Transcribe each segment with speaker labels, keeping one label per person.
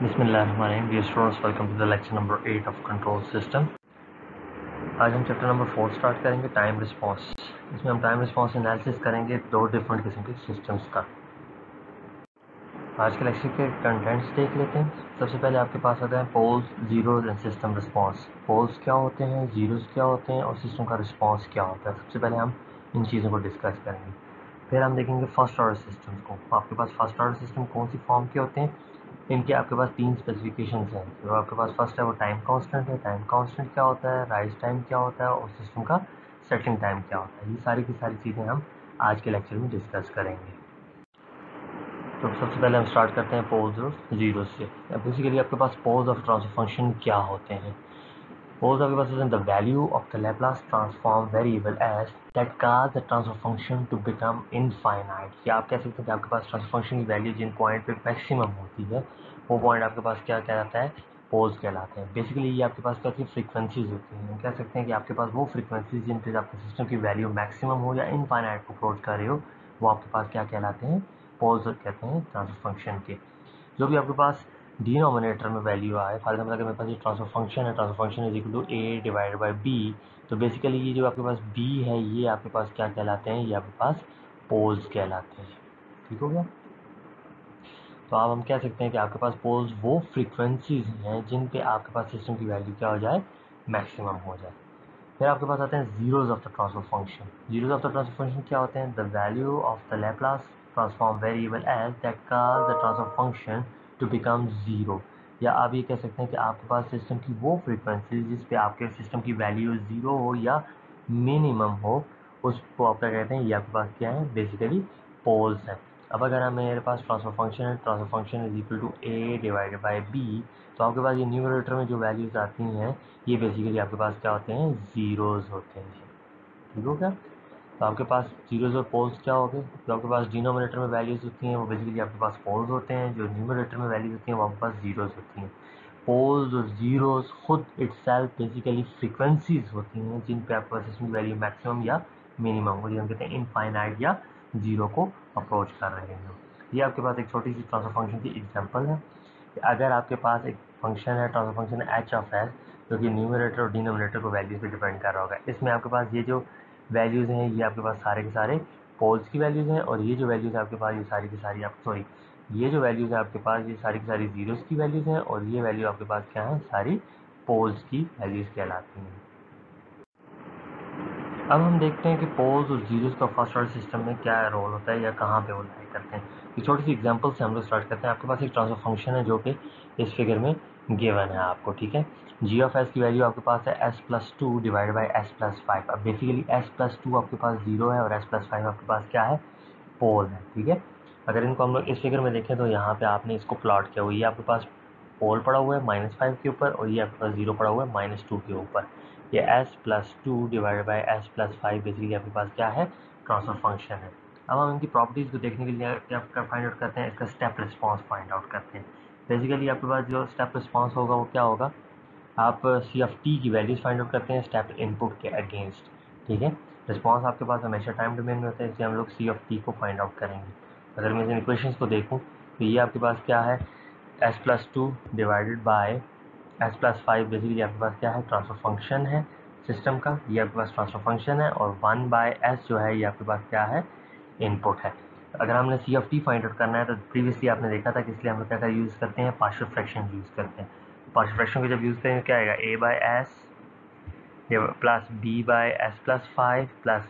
Speaker 1: Bismillahirrahmanirrahim. Dear students, welcome to the lecture number 8 of control system. आज हम chapter number 4 start करेंगे time response. इसमें हम time response analysis करेंगे दो डिफरेंट किस्म के सिस्टम्स का। आज के लेक्चर के कंटेंट्स देख लेते हैं। सबसे पहले आपके पास आता है poles, zeros and system response. Poles क्या होते हैं, जीरोज क्या होते हैं और सिस्टम का रिस्पांस क्या होता है। सबसे पहले हम इन चीज़ों को डिस्कस करेंगे। फिर हम देखेंगे फर्स्ट ऑर्डर सिस्टम्स को। आपके पास फर्स्ट ऑर्डर सिस्टम कौन सी फॉर्म के होते हैं, इनके आपके पास तीन स्पेसिफिकेशंस हैं। जो आपके पास फर्स्ट है वो टाइम कांस्टेंट है। टाइम कांस्टेंट क्या होता है, राइज टाइम क्या होता है और सिस्टम का सेटलिंग टाइम क्या होता है। ये सारी की सारी चीज़ें हम आज के लेक्चर में डिस्कस करेंगे। तो सबसे पहले हम स्टार्ट करते हैं पोल्स और जीरो से। अब बेसिकली आपके पास पोल्स ऑफ ट्रांसफर फंक्शन क्या होते हैं। पोल्स आपके पास the value of the Laplace transform variable as that cause the transfer function to become infinite. या आप कह सकते हैं कि आपके पास ट्रांसफर फंक्शन की वैल्यू जिन पॉइंट पे मैक्सिमम होती है वो पॉइंट आपके पास क्या कहलाता है, पोल्स कहलाते हैं। बेसिकली ये आपके पास क्या होती है, फ्रीक्वेंसीज होती हैं। हम कह सकते हैं कि आपके पास वो फ्रीक्वेंसीज जिन पे आपके सिस्टम की वैल्यू मैक्सिमम हो या इनफाइनाइट को अप्रोच कर रहे हो, वो आपके पास क्या कहलाते हैं, पोल्स कहते हैं ट्रांसफर फंक्शन के। जो भी आपके पास डिनोमिनेटर में वैल्यू आए, फॉर एग्जाम्पल अगर मेरे पास ये ट्रांसफर फंक्शन है, transfer function is equal to A divided by B, तो बेसिकली ये जो आपके पास बी है ये आपके पास क्या कहलाते हैं, ये आपके पास पोल्स कहलाते हैं। ठीक हो गया। तो अब हम कह सकते हैं कि आपके पास पोल्स वो फ्रीक्वेंसीज हैं जिन पे आपके पास सिस्टम की वैल्यू क्या हो जाए, मैक्सिमम हो जाए। फिर आपके पास आते हैं zeros of the transfer function. Zeros of the transfer function क्या होते हैं, the value of the Laplace transform variable as that cause the transfer function to become zero. या आप ये कह सकते हैं कि आपके पास सिस्टम की वो फ्रीक्वेंसी जिस पे आपके सिस्टम की वैल्यू जीरो हो या मिनिमम हो, उसको आप क्या कहते हैं, ये आपके पास क्या है, बेसिकली पोल्स है। अब अगर हम मेरे पास ट्रांसफर फंक्शन है, transfer function is equal to A divided by B, तो आपके पास ये न्यूमरेटर में जो वैल्यूज आती हैं ये बेसिकली आपके पास क्या होते हैं, जीरोज होते हैं। ठीक हो क्या। तो आपके पास जीरोज और पोल्स क्या हो गए, जो आपके पास डिनोमिनेटर में वैल्यूज होती हैं वो बेसिकली आपके पास पोल्स होते हैं, जो न्यूमरेटर में वैल्यूज होती हैं वो आपके पास जीरोज होती हैं। पोल्स और जीरोज खुद इटसेल्फ बेसिकली फ्रीक्वेंसीज होती हैं जिन पे आपके पास इसमें वैल्यू मैक्सिमम या मिनिमम हो, जिसे हम कहते हैं इनफाइनाइट या जीरो को अप्रोच कर रहे हैं। ये आपके पास एक छोटी सी ट्रांसफर फंक्शन की एग्जांपल है कि अगर आपके पास एक फंक्शन है, ट्रांसफर फंक्शन है एच ऑफ एस, जो कि न्यूमरेटर और डिनोमिनेटर को वैल्यूज पे डिपेंड कर रहा होगा। इसमें आपके पास ये जो वैल्यूज़ हैं ये आपके पास सारे के सारे पोल्स की वैल्यूज़ हैं, और ये जो वैल्यूज़ है आपके पास ये सारी की सारी आप सॉरी ये जो वैल्यूज़ है आपके पास ये सारी की सारी जीरोज़ की वैल्यूज़ हैं, और ये वैल्यू आपके पास क्या है, सारी पोल्स की वैल्यूज़ कहलाती हैं। अब हम देखते हैं कि पोल्स और जीरोज़ का फर्स्ट ऑर्डर सिस्टम में क्या रोल होता है या कहाँ पे वो लाई करते हैं। ये छोटी सी एग्जांपल से हम लोग स्टार्ट करते हैं। आपके पास एक ट्रांसफर फंक्शन है जो कि इस फिगर में गिवन है आपको, ठीक है। जी ऑफ एस की वैल्यू आपके पास है S plus two divide by S plus five. अब बेसिकली एस प्लस टू आपके पास जीरो है और एस प्लस फाइव आपके पास क्या है, पोल है, ठीक है। अगर इनको हम लोग इस फिगर में देखें तो यहाँ पे आपने इसको प्लॉट किया हुआ, ये आपके पास पोल पड़ा हुआ है -5 के ऊपर और ये आपके पास जीरो पड़ा हुआ है -2 के ऊपर। ये S plus two divide by S plus five basically आपके पास क्या है, ट्रांसफर फंक्शन है। अब हम इनकी प्रॉपर्टीज़ को देखने के लिए क्या फाइंड आउट करते हैं, इसका स्टेप रिस्पॉन्स फाइंड आउट करते हैं। बेसिकली आपके पास जो स्टेप रिस्पॉन्स होगा वो क्या होगा, आप सी ऑफ टी की वैल्यूज फाइंड आउट करते हैं स्टेप इनपुट के अगेंस्ट, ठीक है। रिस्पॉन्स आपके पास हमेशा टाइम डोमेन में होता है, इसलिए हम लोग सी ऑफ टी को फाइंड आउट करेंगे। अगर मैं इन इक्वेशंस को देखूं तो ये आपके पास क्या है, S plus two divided by S plus five basically आपके पास क्या है, ट्रांसफर फंक्शन है सिस्टम का, ये आपके पास ट्रांसफर फंक्शन है, और 1/s जो है ये आपके पास क्या है, इनपुट है। अगर हमने सी ऑफ टी फाइंड आउट करना है तो प्रीवियसली आपने देखा था कि इसलिए हम लोग क्या यूज़ करते हैं, पार्शियल फ्रैक्शन यूज़ करते हैं। पार्शियल फ्रैक्शन को जब यूज़ करेंगे क्या आएगा, A by S plus B by S plus five plus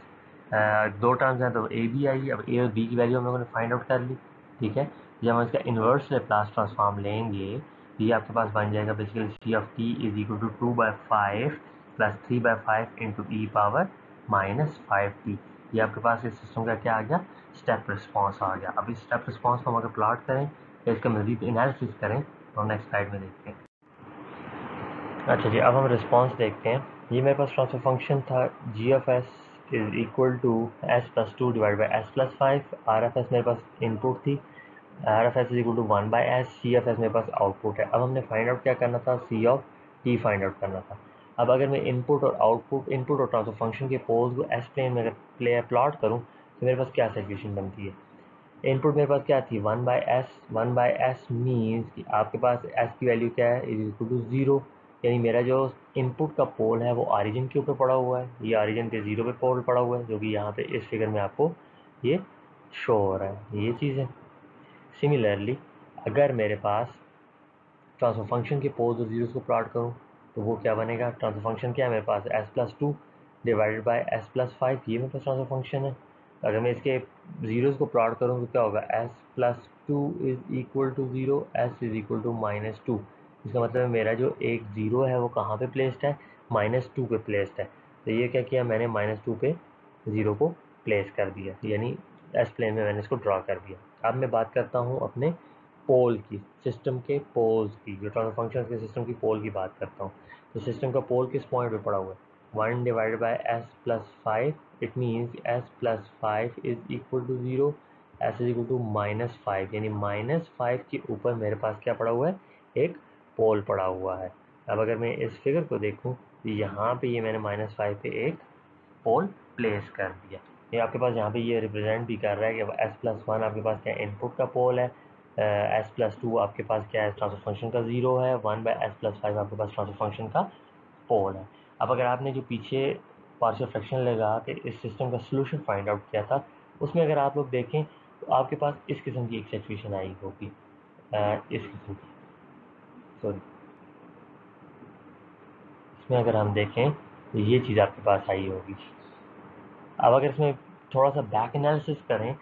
Speaker 1: दो टर्म्स हैं तो ए बी आई। अब ए और बी की वैल्यू हम लोगों ने फाइंड आउट कर ली, ठीक है। जब हम इसका इन्वर्स लेप्लास ट्रांसफॉर्म लेंगे तो ये आपके पास बन जाएगा basically C of T is equal to 2/5 plus 3/5 into E power -5t। ये आपके पास इस सिस्टम का क्या आ गया, स्टेप रिस्पॉन्स आ गया। अब इस स्टेप रिस्पॉन्स को हम अगर प्लॉट करें या इसका मजीद एनालिसिस करें तो हम नेक्स्ट स्लाइड में देखते हैं। अच्छा जी, अब हम रिस्पॉन्स देखते हैं। ये मेरे पास ट्रांसफर फंक्शन था G of S is equal to S plus two divide by S plus five. R F S मेरे पास इनपुट थी, R F S is equal to 1/s। C F S मेरे पास आउटपुट है। अब हमने find out क्या करना था, सी ऑफ टी फाइंड आउट करना था। अब अगर मैं इनपुट और आउटपुट, इनपुट और ट्रांसफर फंक्शन के पोल्स को एस प्लेन में अगर प्लॉट करूँ तो मेरे पास क्या सिचुएशन बनती है, इनपुट मेरे पास क्या थी 1/s, 1/s मीन्स कि आपके पास s की वैल्यू क्या है, इज इक्वल टू 0, यानी मेरा जो इनपुट का पोल है वो ऑरिजिन के ऊपर पड़ा हुआ है, ये ऑरिजिन के 0 पे पोल पड़ा हुआ है, जो कि यहाँ पे इस फिगर में आपको ये शो हो रहा है, ये चीज़ है। सिमिलरली अगर मेरे पास ट्रांसफर फंक्शन के पोल्स और जीरोस को प्लॉट करूँ तो वो क्या बनेगा, ट्रांसफर फंक्शन क्या है मेरे पास s+2 डिवाइडेड बाय s+5, ये मेरे पास ट्रांसफर फंक्शन है। अगर मैं इसके जीरोस को प्लॉट करूँ तो क्या होगा, s+2 is equal to 0, s is equal to -2। इसका मतलब है मेरा जो एक ज़ीरो है वो कहाँ पे प्लेस्ड है, -2 पे प्लेस्ड है। तो ये क्या किया मैंने, -2 पे ज़ीरो को प्लेस कर दिया, यानी एस प्लेन में मैंने इसको ड्रॉ कर दिया। अब मैं बात करता हूँ अपने पोल की, सिस्टम के पोल्स की, जो ट्रांसफर फंक्शन के सिस्टम की पोल की बात करता हूँ। तो सिस्टम का पोल किस पॉइंट पे पड़ा हुआ है, 1 divided by s+5, it means s+5 is equal to 0, s is equal to -5, यानी -5 के ऊपर मेरे पास क्या पड़ा हुआ है, एक पोल पड़ा हुआ है। अब अगर मैं इस फिगर को देखूँ तो यहाँ पे ये मैंने -5 पे एक पोल प्लेस कर दिया। ये आपके पास यहाँ पे ये रिप्रेजेंट भी कर रहा है कि s+1 आपके पास क्या इनपुट का पोल है, s+2 आपके पास क्या है, ट्रांसफर फंक्शन का 0 है, 1/s+5 आपके पास ट्रांसफर फंक्शन का पोल है। अब अगर आपने जो पीछे पार्शियल फ्रैक्शन लगा के इस सिस्टम का सोल्यूशन फाइंड आउट किया था, उसमें अगर आप लोग देखें तो आपके पास इस किस्म की एक सिचुएशन आई होगी, इस किस्म की, सॉरी, इसमें अगर हम देखें तो ये चीज़ आपके पास आई होगी। अब अगर इसमें थोड़ा सा बैक एनालिसिस करें,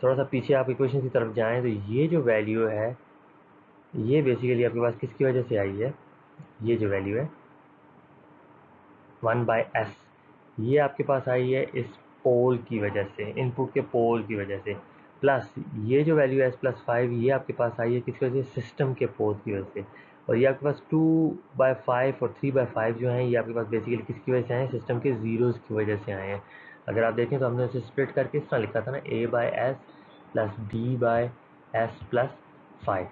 Speaker 1: थोड़ा सा पीछे आप इक्वेशन की तरफ जाएं, तो ये जो वैल्यू है ये बेसिकली आपके पास किसकी वजह से आई है, ये जो वैल्यू है 1/s, ये आपके पास आई है इस पोल की वजह से, इनपुट के पोल की वजह से, प्लस ये जो वैल्यू है s+5 ये आपके पास आई है किसकी वजह से, सिस्टम के पोल की वजह से। और ये आपके पास 2/5 और 3/5 जो हैं ये आपके पास बेसिकली किसकी वजह से आए हैं, सिस्टम के ज़ीरोज़ की वजह से आए हैं। अगर आप देखें तो हमने उसे स्प्लिट करके इस तरह लिखा था ना, a/s प्लस b/s+5,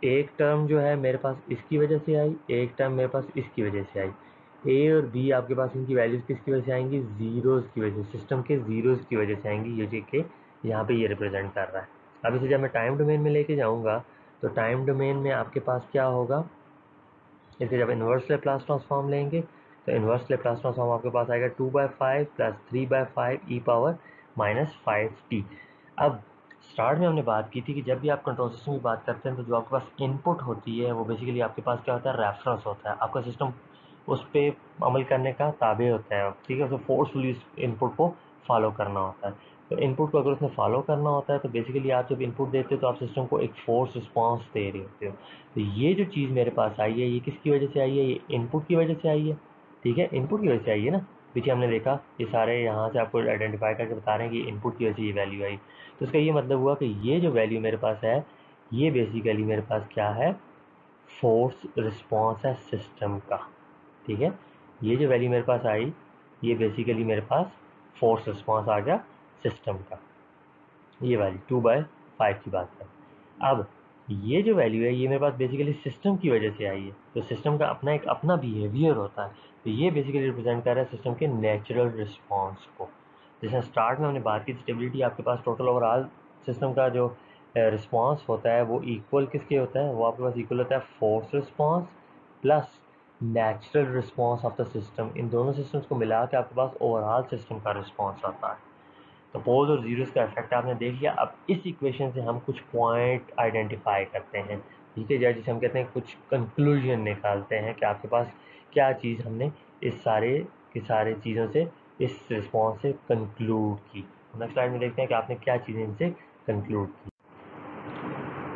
Speaker 1: एक टर्म जो है मेरे पास इसकी वजह से आई, एक टर्म मेरे पास इसकी वजह से आई। ए और बी आपके पास इनकी वैल्यूज़ किसकी वजह से आएंगी, ज़ीरोज़ की वजह से, सिस्टम के ज़ीरोज़ की वजह से आएंगी, ये कि यहाँ पे ये रिप्रेजेंट कर रहा है। अब इसे जब मैं टाइम डोमेन में लेके जाऊँगा तो टाइम डोमेन में आपके पास क्या होगा, इसके जब इन्वर्स लेप्लास ट्रांसफॉर्म लेंगे तो इन्वर्स लेप्लास ट्रांसफॉर्म आपके पास आएगा 2/5 प्लस 3/5 e⁻⁻5t। अब स्टार्ट में हमने बात की थी कि जब भी आप कंट्रोल सिस्टम की बात करते हैं तो जो आपके पास इनपुट होती है वो बेसिकली आपके पास क्या होता है, रेफरेंस होता है, आपका सिस्टम उस पर अमल करने का ताबे होता है, ठीक है, उसे फोर्सफुली इनपुट को फॉलो करना होता है। तो इनपुट को अगर उसने फॉलो करना होता है तो बेसिकली आप जब इनपुट देते हो तो आप सिस्टम को एक फोर्स रिस्पॉन्स दे रहे होते हो। तो ये जो चीज़ मेरे पास आई है ये किसकी वजह से आई है, ये इनपुट की वजह से आई है, ठीक है, इनपुट की वजह से आई है ना। पीछे हमने देखा ये सारे यहाँ से आपको आइडेंटिफाई करके बता रहे हैं कि इनपुट की वजह से ये वैल्यू आई। तो इसका ये मतलब हुआ कि ये जो वैल्यू मेरे पास है ये बेसिकली मेरे पास क्या है, फोर्स रिस्पॉन्स है सिस्टम का, ठीक है। ये जो वैल्यू मेरे पास आई ये बेसिकली मेरे पास फोर्स रिस्पॉन्स आ गया सिस्टम का, ये वाली 2/5 की बात है। अब ये जो वैल्यू है ये मेरे पास बेसिकली सिस्टम की वजह से आई है, तो सिस्टम का अपना एक अपना बिहेवियर होता है, तो ये बेसिकली रिप्रेजेंट कर रहा है सिस्टम के नेचुरल रिस्पॉन्स को। जैसे स्टार्ट में हमने बात की स्टेबिलिटी, आपके पास टोटल ओवरऑल सिस्टम का जो रिस्पॉन्स होता है वो इक्वल किसके होता है, वो आपके पास इक्वल होता है force response plus natural response of the system, इन दोनों सिस्टम्स को मिला के आपके पास ओवरऑल सिस्टम का रिस्पॉन्स आता है। तो पोल्स और जीरोस का इफेक्ट आपने देख लिया। अब इस इक्वेशन से हम कुछ पॉइंट आइडेंटिफाई करते हैं, ठीक है, जिसे हम कहते हैं कुछ कंक्लूजन निकालते हैं कि आपके पास क्या चीज़ हमने इस सारे की सारे चीज़ों से, इस रिस्पॉन्स से कंक्लूड की। नेक्स्ट स्लाइड में देखते हैं कि आपने क्या चीज़ें इनसे कंक्लूड की।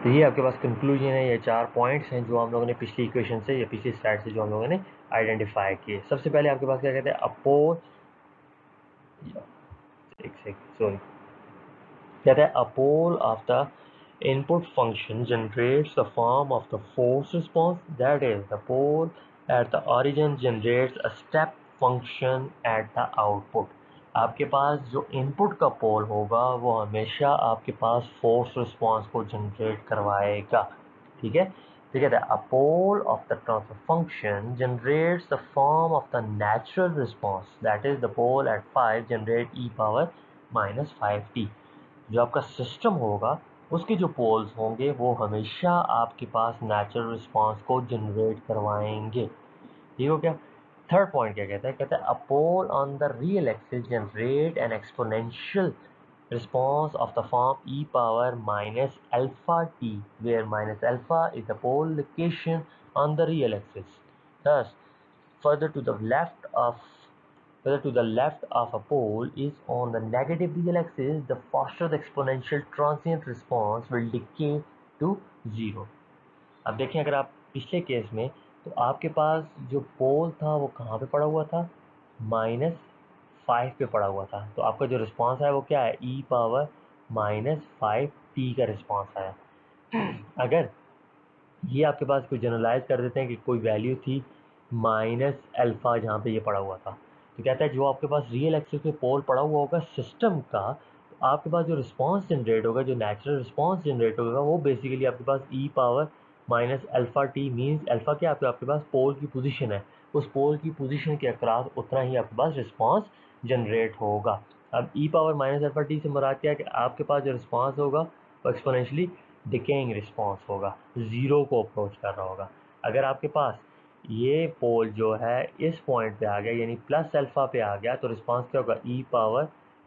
Speaker 1: तो ये आपके पास कंक्लूजन है, ये 4 पॉइंट्स हैं जो हम लोगों ने पिछली इक्वेशन से या पिछली स्लाइड से जो हम लोगों ने आइडेंटिफाई किए। सबसे पहले आपके पास क्या कहते हैं, अपोज, एक सेकंड सॉरी, कहता है a pole of the input function generates the form of the force response, that is the pole at the origin generates a step function at the output। आपके पास जो इनपुट का पोल होगा वो हमेशा आपके पास फोर्स रिस्पॉन्स को जनरेट करवाएगा, ठीक है। तो कहता है a pole of the transfer function generates the form of the natural response, that is the pole at 5 generate e⁻⁻5t। जो आपका सिस्टम होगा उसके जो पोल्स होंगे वो हमेशा आपके पास नेचुरल रिस्पांस को जनरेट करवाएंगे। ठीक हो गया। थर्ड पॉइंट क्या कहता है a pole on the real axis generate an exponential response of the form e power minus alpha t, where minus alpha is the pole location on the real axis. Thus, further to the left of further to the left of a pole is on the negative real axis, the faster the exponential transient response will decay to zero. अब देखें अगर आप पिछले case में तो आपके पास जो पोल था वो कहाँ पे पड़ा हुआ था, -5 पे पड़ा हुआ था। तो आपका जो रिस्पांस है वो क्या है, e पावर -5t का रिस्पांस आया। अगर ये आपके पास कोई जनरलाइज कर देते हैं कि कोई वैल्यू थी -अल्फा जहाँ पे ये पड़ा हुआ था, तो कहता है जो आपके पास रियल एक्सिस पे पोल पड़ा हुआ होगा सिस्टम का, तो आपके पास जो रिस्पांस जनरेट होगा, जो नेचुरल रिस्पांस जनरेट होगा, वो बेसिकली आपके पास e power -alpha T means alpha क्या आपके पास पोल की पोजीशन है, उस पोल की पोजीशन के अक्रॉस उतना ही आपके पास रिस्पांस जनरेट होगा। अब e पावर -अल्फा टी से मुराद क्या है कि आपके पास जो रिस्पांस होगा वो एक्सपोनेंशियली डिकेइंग रिस्पांस होगा, ज़ीरो को अप्रोच कर रहा होगा। अगर आपके पास ये पोल जो है इस पॉइंट पे आ गया यानी प्लस अल्फ़ा पे आ गया तो रिस्पांस क्या होगा, e power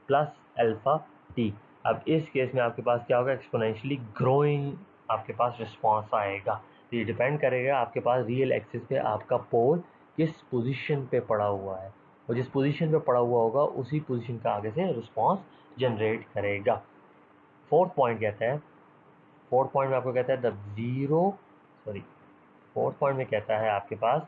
Speaker 1: plus alpha T. अब इस केस में आपके पास क्या होगा, एक्सपोनेंशियली ग्रोइंग आपके पास रिस्पांस आएगा। तो ये डिपेंड करेगा आपके पास रियल एक्सिस पे आपका पोल किस पोजीशन पे पड़ा हुआ है, और जिस पोजीशन पे पड़ा हुआ होगा उसी पोजीशन का आगे से रिस्पांस जनरेट करेगा। फोर्थ पॉइंट कहता है, फोर्थ पॉइंट में आपको कहता है the zero sorry fourth point में कहता है आपके पास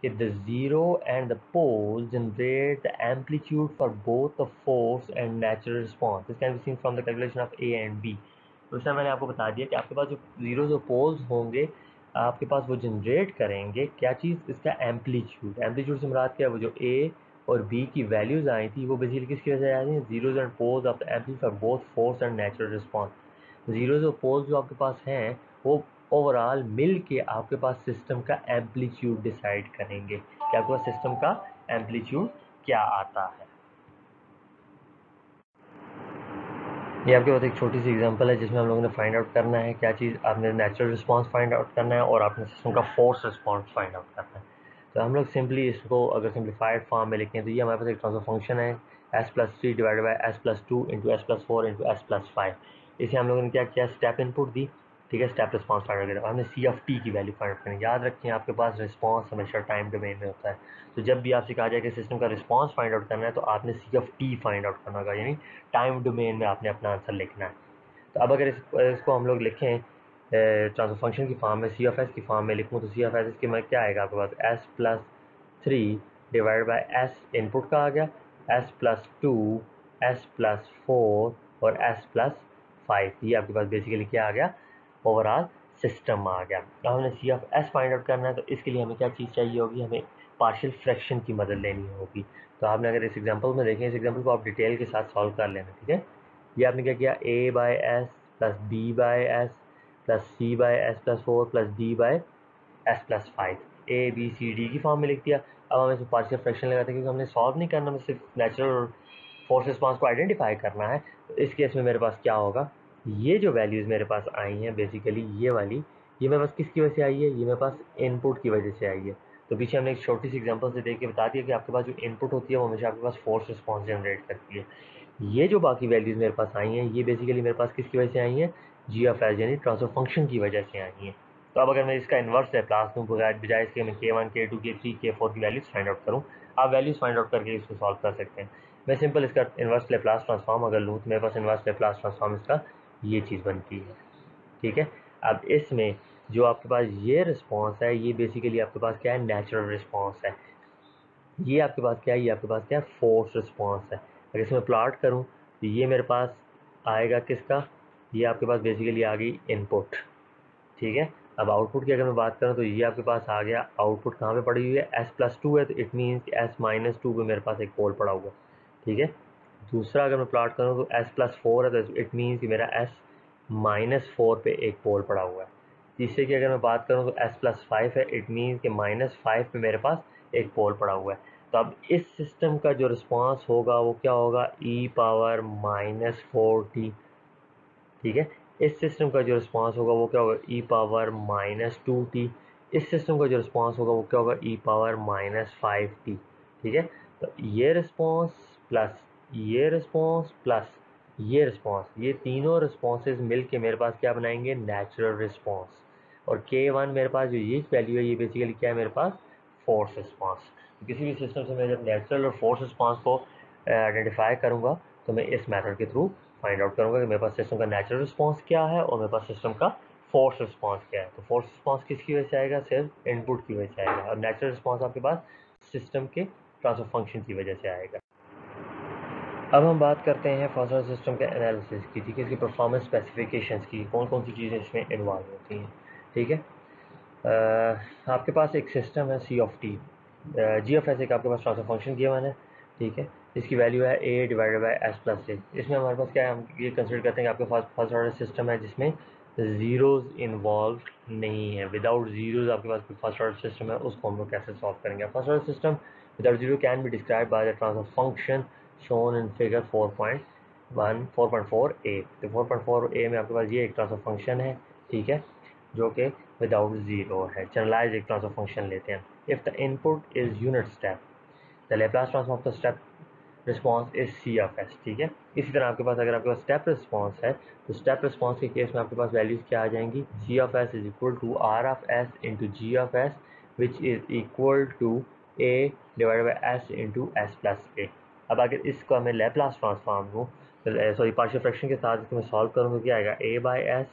Speaker 1: कि the zero and the pole generate the amplitude for both the force and natural response. This can be seen from the calculation of A and B. तो इसमें मैंने आपको बता दिया कि आपके पास जो जीरोज और पोल्स होंगे आपके पास वो जनरेट करेंगे क्या चीज़, इसका एम्पलीट्यूड। एम्पलीट्यूड से मुराद क्या है, वो जो A और B की वैल्यूज़ आई थी वो बेसिकली किसकी वजह से आई थी, zeros and poles of the amplitude for both force and natural response. Zeros और पोल्स जो आपके पास हैं वो ओवरऑल मिल के आपके पास सिस्टम का एम्पलीट्यूड डिसाइड करेंगे कि आपके पास सिस्टम का एम्पलीट्यूड क्या आता है। ये आपके पास एक छोटी सी एग्जांपल है जिसमें हम लोगों ने फाइंड आउट करना है क्या चीज़, आपने नेचुरल रिस्पांस फाइंड आउट करना है और आपने सिस्टम का फोर्स रिस्पांस फाइंड आउट करना है। तो हम लोग सिंपली इसको अगर सिंप्लीफाइड फॉर्म में लिखें तो ये हमारे पास एक ट्रांसफर फंक्शन है s+3 divided by s+2 into s+4 into s+5। इसे हम लोगों ने क्या किया, स्टेप इनपुट दी, ठीक है, स्टेप रिस्पांस फाइंड आउट करें, हमने सी ऑफ टी की वैल्यू फाइंड आउट करनी। याद रखें आपके पास रिस्पांस हमेशा टाइम डोमेन में होता है, तो जब भी आपसे कहा जाए कि सिस्टम का रिस्पांस फाइंड आउट करना है तो आपने सी ऑफ टी फाइंड आउट करना होगा, यानी टाइम डोमेन में आपने अपना आंसर लिखना है। तो अब अगर इसको हम लोग लिखें ट्रांसफर फंक्शन की फॉर्म में, सी ऑफ एस की फॉर्म में लिखूँ तो सी ऑफ एस इसके में क्या आएगा आपके पास, s+3 divide by S input का आ गया, s+2 s+4 और s+5, ये आपके पास बेसिकली क्या आ गया, ओवरऑल सिस्टम आ गया। अब हमने सी ऑफ एस फाइंड आउट करना है तो इसके लिए हमें क्या चीज़ चाहिए होगी, हमें पार्शियल फ्रैक्शन की मदद लेनी होगी। तो आपने अगर इस एग्जांपल में देखें, इस एग्जांपल को आप डिटेल के साथ सॉल्व कर लेना, ठीक है। ये आपने क्या किया, a by S plus B by S plus C by s+4 plus D by s+5, A B C D की फॉर्म में लिख दिया। अब हमें इसमें पार्शियल फ्रैक्शन लगाते हैं क्योंकि हमने सॉल्व नहीं करना, हमें सिर्फ नेचुरल फोर्स रिस्पांस को आइडेंटिफाई करना है। तो इस केस में मेरे पास क्या होगा, ये जो वैल्यूज़ मेरे पास आई हैं बेसिकली ये वाली, ये मेरे पास किसकी वजह से आई है, ये मेरे पास इनपुट की वजह से आई है। तो पीछे हमने एक छोटी सी एग्जांपल से देख के बता दिया कि आपके पास जो इनपुट होती है वो हमेशा आपके पास फोर्स रिस्पांस जनरेट करती है। ये जो बाकी वैल्यूज़ मेरे पास आई हैं ये बेसिकली मेरे पास किसकी वजह से आई हैं, जी ऑफ एस यानी ट्रांसफर फंक्शन की वजह से आई हैं। तो अब अगर मैं इसका इन्वर्स लैप्लास दूँ बजाय इसके मैं K1 K2 K3 K4 की वैल्यूज़ फाइंड आउट करूँ, आप वैल्यूज़ फाइंड आउट करके इसको सॉल्व कर सकते हैं। मैं सिंपल इसका इन्वर्स लैप्लास ट्रांसफॉर्म अगर लूँ तो मेरे पास इन्वर्स लैप्लास ट्रांसफॉर्म इसका ये चीज़ बनती है, ठीक है। अब इसमें जो आपके पास ये रिस्पॉन्स है ये बेसिकली आपके पास क्या है, नेचुरल रिस्पॉन्स है। ये आपके पास क्या है, ये आपके पास क्या है, फोर्स रिस्पॉन्स है। अगर इसमें प्लॉट करूँ तो ये मेरे पास आएगा किसका, ये आपके पास बेसिकली आ गई इनपुट, ठीक है। अब आउटपुट की अगर मैं बात करूँ तो ये आपके पास आ गया, आउटपुट कहाँ पे पड़ी हुई है, s+2 है तो इट मीन्स कि s-2 पे मेरे पास एक पोल पड़ा हुआ है, ठीक है। दूसरा अगर मैं प्लॉट करूँ तो s+4 है तो इट मीन्स कि मेरा s-4 पे एक पोल पड़ा हुआ है। तीसरे की अगर मैं बात करूँ तो s+5 है, इट मीन्स कि -5 पे मेरे पास एक पोल पड़ा हुआ है। तो अब इस सिस्टम का जो रिस्पांस होगा वो क्या होगा, e पावर -4t ठीक है। इस सिस्टम का जो रिस्पांस होगा वो क्या होगा, ई पावर माइनस 2t। इस सिस्टम का जो रिस्पांस होगा वो क्या होगा, ई पावर माइनस 5t। ठीक है। तो ये रिस्पांस प्लस ये रिस्पांस प्लस ये रिस्पांस, ये तीनों रिस्पांसेस मिलके मेरे पास क्या बनाएंगे, नेचुरल रिस्पांस। और K1 मेरे पास जो ये वैल्यू है ये बेसिकली क्या है मेरे पास, फोर्स रिस्पांस। किसी भी सिस्टम से मैं जब नेचुरल और फोर्स रिस्पांस को आइडेंटिफाई करूंगा तो मैं इस मेथड के थ्रू फाइंड आउट करूंगा कि मेरे पास सिस्टम का नेचुरल रिस्पांस क्या है और मेरे पास सिस्टम का फोर्स रिस्पांस क्या है। तो फोर्स रिस्पांस किसकी वजह से आएगा, सिर्फ इनपुट की वजह से आएगा, और नेचुरल रिस्पांस आपके पास सिस्टम के ट्रांसफर फंक्शन की वजह से आएगा। अब हम बात करते हैं फर्स्ट ऑर्डर सिस्टम के एनालिसिस की। ठीक है, इसकी परफॉर्मेंस स्पेसिफिकेशंस की, कौन कौन सी चीज़ें इसमें इन्वॉल्व होती हैं। ठीक है। आपके पास एक सिस्टम है सी of T, G of S एक आपके पास ट्रांसफर फंक्शन गिवन है। ठीक है, इसकी वैल्यू है ए डिवाइडेड बाई एस प्लस ए। इसमें हमारे पास क्या है, हम ये कंसिडर करते हैं कि आपके पास फर्स्ट ऑर्डर सिस्टम है जिसमें ज़ीरोज़ इन्वॉल्व नहीं है। विदाउट ज़ीरोज़ आपके पास फर्स्ट ऑर्डर सिस्टम है, उसको हम लोग कैसे सॉल्व करेंगे। First order system without zero can be describe by the transfer function shown in figure 4.4 ए। तो 4.4 ए में आपके पास ये एक ट्रांसफर फंक्शन है। ठीक है, जो कि विदाउट ज़ीरो है। जनरलाइज एक ट्रांसफर फंक्शन लेते हैं। If the input is unit step, the Laplace transform of the step response is C of S. ठीक है, इसी तरह आपके पास अगर आपके पास स्टेप रिस्पॉन्स है तो स्टेप रिस्पॉन्स के केस में आपके पास वैल्यूज क्या आ जाएंगी, C of S is equal to R of S into G of S which is equal to A divided by S into S plus A. अब अगर इसको मैं लैप्लास ट्रांसफॉर्म हूँ, सॉरी पार्शियल फ्रैक्शन के साथ इसको मैं सॉल्व करूँगा, क्या आएगा, A by S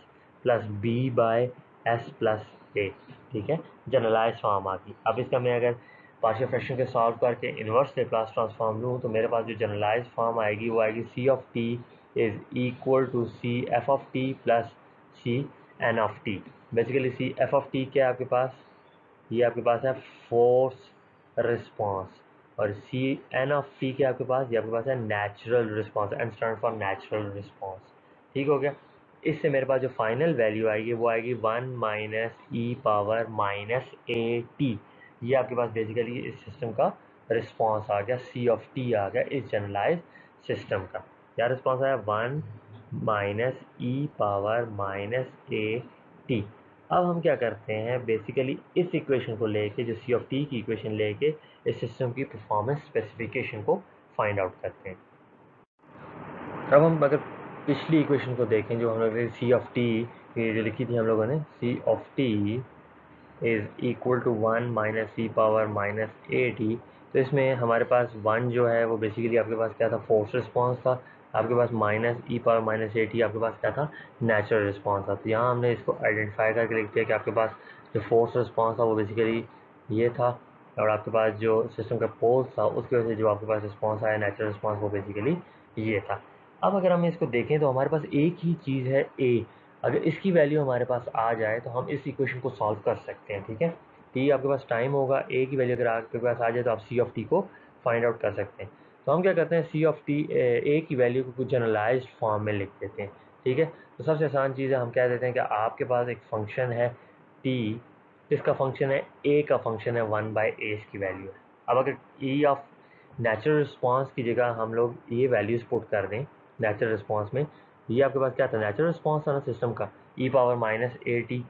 Speaker 1: plus B by S plus A. ठीक है, जनरलाइज फॉर्म आ गई। अब इसका मैं अगर पार्शियल फ्रैक्शन के सॉल्व करके इन्वर्स लेप्लास ट्रांसफॉर्म लूँ तो मेरे पास जो जनरलाइज फॉर्म आएगी वो आएगी सी of T is equal to C F of T plus C N of T. Basically C F of T क्या है आपके पास, ये आपके पास है फोर्स रिस्पॉन्स, और सी एन ऑफ टी क्या आपके पास, ये आपके पास है natural response, N stand for natural response. ठीक हो गया। इससे मेरे पास जो फाइनल वैल्यू आएगी वो आएगी 1 माइनस ई पावर माइनस ए टी। ये आपके पास बेसिकली इस सिस्टम का रिस्पॉन्स आ गया, सी ऑफ टी आ गया इस जनरलाइज सिस्टम का। क्या रिस्पॉन्स आया, 1 minus E power minus A T. अब हम क्या करते हैं, बेसिकली इस इक्वेशन को लेके, जो सी ऑफ टी की इक्वेशन लेके इस सिस्टम की परफॉर्मेंस स्पेसिफिकेशन को फाइंड आउट करते हैं। अब हम अगर पिछली इक्वेशन को देखें जो हम लोग सी ऑफ टी जो लिखी थी हम लोगों ने, C of T is equal to 1 minus C power minus A T. तो इसमें हमारे पास 1 जो है वो बेसिकली आपके पास क्या था, फोर्स रिस्पॉन्स था। आपके पास माइनस ई पावर माइनस ए टी आपके पास क्या था, नेचुरल रिस्पॉन्स था। तो यहाँ हमने इसको आइडेंटिफाई करके लिख दिया कि आपके पास जो फोर्स रिस्पॉन्स था वो बेसिकली ये था, और आपके पास जो सिस्टम का पोल्स था उसकी वजह से जो आपके पास रिस्पॉन्स आया नेचुरल रिस्पॉन्स वो बेसिकली ये था। अब अगर हम इसको देखें तो हमारे पास एक ही चीज़ है ए, अगर इसकी वैल्यू हमारे पास आ जाए तो हम इस इक्वेशन को सॉल्व कर सकते हैं। ठीक है, टी आपके पास टाइम होगा, ए की वैल्यू अगर आपके पास आ जाए तो आप सी ऑफ टी को फाइंड आउट कर सकते हैं। तो हम क्या करते हैं, सी ऑफ टी ए की वैल्यू को कुछ जनरलाइज्ड फॉर्म में लिख देते हैं। ठीक है, तो सबसे आसान चीज़ है, हम कह देते हैं कि आपके पास एक फंक्शन है टी, इसका फंक्शन है ए का फंक्शन है 1 बाई ए इसकी वैल्यू है। अब अगर ई ऑफ नेचुरल रिस्पॉन्स की जगह हम लोग ये वैल्यूज़ पुट कर दें नेचुरल रिस्पॉन्स में, ये आपके पास क्या था, नेचुरल रिस्पॉन्स था ना सिस्टम का, ई पावर माइनस ए टी।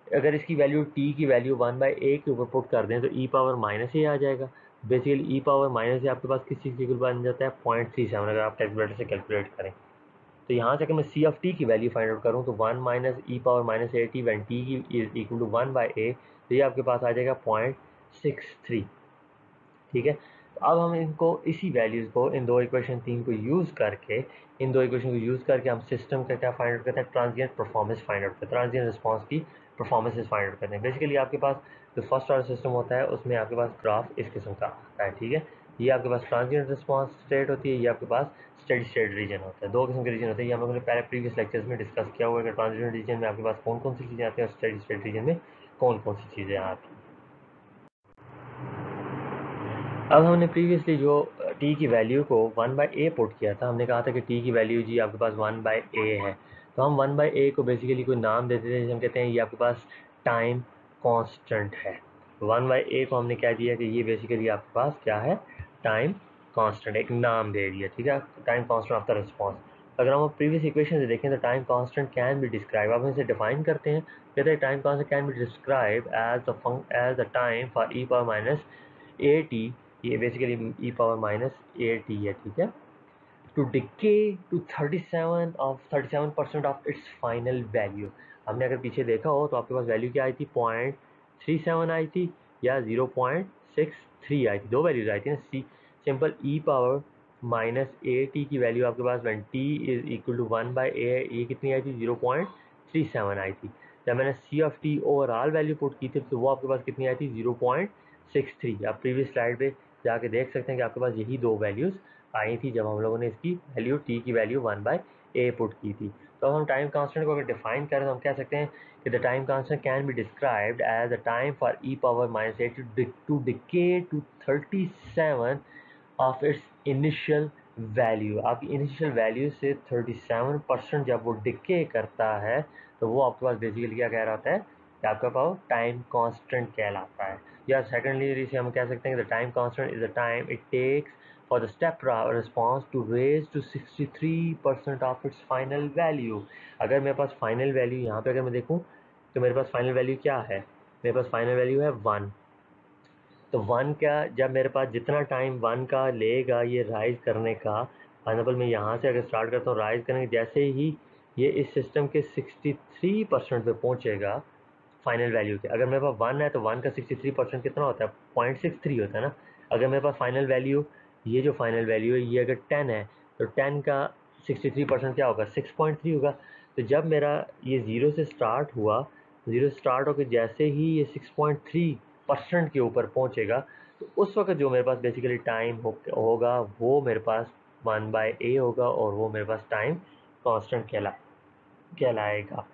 Speaker 1: अगर इसकी वैल्यू टी की वैल्यू 1 बाई ए के ऊपर पुट कर दें तो ई पावर माइनस ए आ जाएगा। बेसिकली ई पावर माइनस ए आपके पास किस चीज़ की इक्वल बन जाता है, 0.37 अगर आप कैलकुलेटर से कैलकुलेट करें। तो यहाँ से अगर मैं सी ऑफ टी की वैल्यू फाइंड आउट करूँ तो 1 minus E power minus A T when T की is equal to 1 by A, तो ये आपके पास आ जाएगा 0.63। ठीक है, तो अब हम इनको इसी वैल्यूज़ को इन दो इक्वेशन 3 को यूज़ करके, इन दो इक्वेशन को यूज़ करके हम सिस्टम का क्या फाइंड आउट करते हैं, ट्रांजिएंट परफॉर्मेंस फाइंड आउट करते हैं, ट्रांजिएंट रिस्पॉन्स की परफॉर्मेंसेस फाइंड आउट करते हैं। बेसिकली आपके पास जो फर्स्ट ऑर्डर सिस्टम होता है उसमें आपके पास ग्राफ इस किस्म का आता है। ठीक है, ये आपके पास ट्रांजिएंट रिस्पॉन्स स्टेट होती है, ये आपके पास स्टेडी स्टेट रीजन होता है। दो किस्म के रीजन होते हैं, ये हम लोगों ने पहले प्रीवियस लेक्चर्स में डिस्कस किया हुआ है कि ट्रांजिएंट रीजन में आपके पास कौन कौन सी चीज़ें आती हैं और स्टेडी स्टेट रीजन में कौन कौन सी चीज़ें आती हैं। अब हमने प्रीवियसली जो टी की वैल्यू को 1 बाई ए पुट किया था, हमने कहा था कि टी की वैल्यू जी आपके पास 1 बाई ए है, तो हम 1 बाई ए को बेसिकली कोई नाम देते थे, जैसे हम कहते हैं ये आपके पास टाइम कांस्टेंट है। 1 बाई ए को हमने क्या दिया कि ये बेसिकली आपके पास क्या है, टाइम कांस्टेंट, एक नाम दे दिया। ठीक है, time constant of the response. अगर हम प्रीवियस इक्वेशन से देखें तो time constant can be describe, आप इसे डिफाइन करते हैं, कहते हैं time constant can be describe as the time for E power minus A t, ये बेसिकली ई पावर माइनस ए टी है, ठीक है, to decay to 37% of its final value. हमने अगर पीछे देखा हो तो आपके पास वैल्यू क्या आई थी, 0.37 आई थी या 0.63 आई थी, दो वैल्यूज आई थी ना। See simple e power minus ए टी की वैल्यू आपके पास when t is equal to 1/a, ये कितनी आई थी, 0.37 आई थी। जब मैंने c of t overall value put की थी तो वो आपके पास कितनी आई थी, 0.63। आप प्रीवियस स्लाइड पे जाके देख सकते हैं कि आपके पास यही दो वैल्यूज़ आई थी जब हम लोगों ने इसकी वैल्यू टी की वैल्यू 1/a पुट की थी। तो अब हम टाइम कांस्टेंट को अगर डिफाइन करें तो हम कह सकते हैं कि the time constant can be described as the time for E power minus A to decay to 37 of its initial value. आपकी इनिशियल वैल्यू से 37% जब वो डिके करता है तो वो आपके पास बेसिकली क्या कह रहा होता है कि आपका पास टाइम कांस्टेंट कहलाता है। या सेकेंडली इसे हम कह सकते हैं कि the time constant is the time it takes for the step response to raise to 63% of its final value। अगर मेरे पास फाइनल वैल्यू यहाँ पे अगर मैं देखूँ तो मेरे पास फाइनल वैल्यू क्या है, मेरे पास फाइनल वैल्यू है 1। तो 1 का जब मेरे पास जितना टाइम 1 का लेगा ये राइज करने का, फॉर एग्जाम्पल मैं यहाँ से अगर स्टार्ट करता हूँ राइज करने जैसे ही ये इस सिस्टम के 63% पे पहुँचेगा फाइनल वैल्यू के, अगर मेरे पास 1 है तो 1 का 63% कितना होता है, 0.63 होता है ना। अगर मेरे पास फाइनल वैल्यू, ये जो फाइनल वैल्यू है ये अगर 10 है तो 10 का 63% क्या होगा, 6.3 होगा। तो जब मेरा ये ज़ीरो से स्टार्ट हुआ, ज़ीरो से स्टार्ट होकर जैसे ही ये 6.3% के ऊपर पहुंचेगा तो उस वक्त जो मेरे पास बेसिकली टाइम होगा वो मेरे पास 1/a होगा और वो मेरे पास टाइम कांस्टेंट कहलाएगा,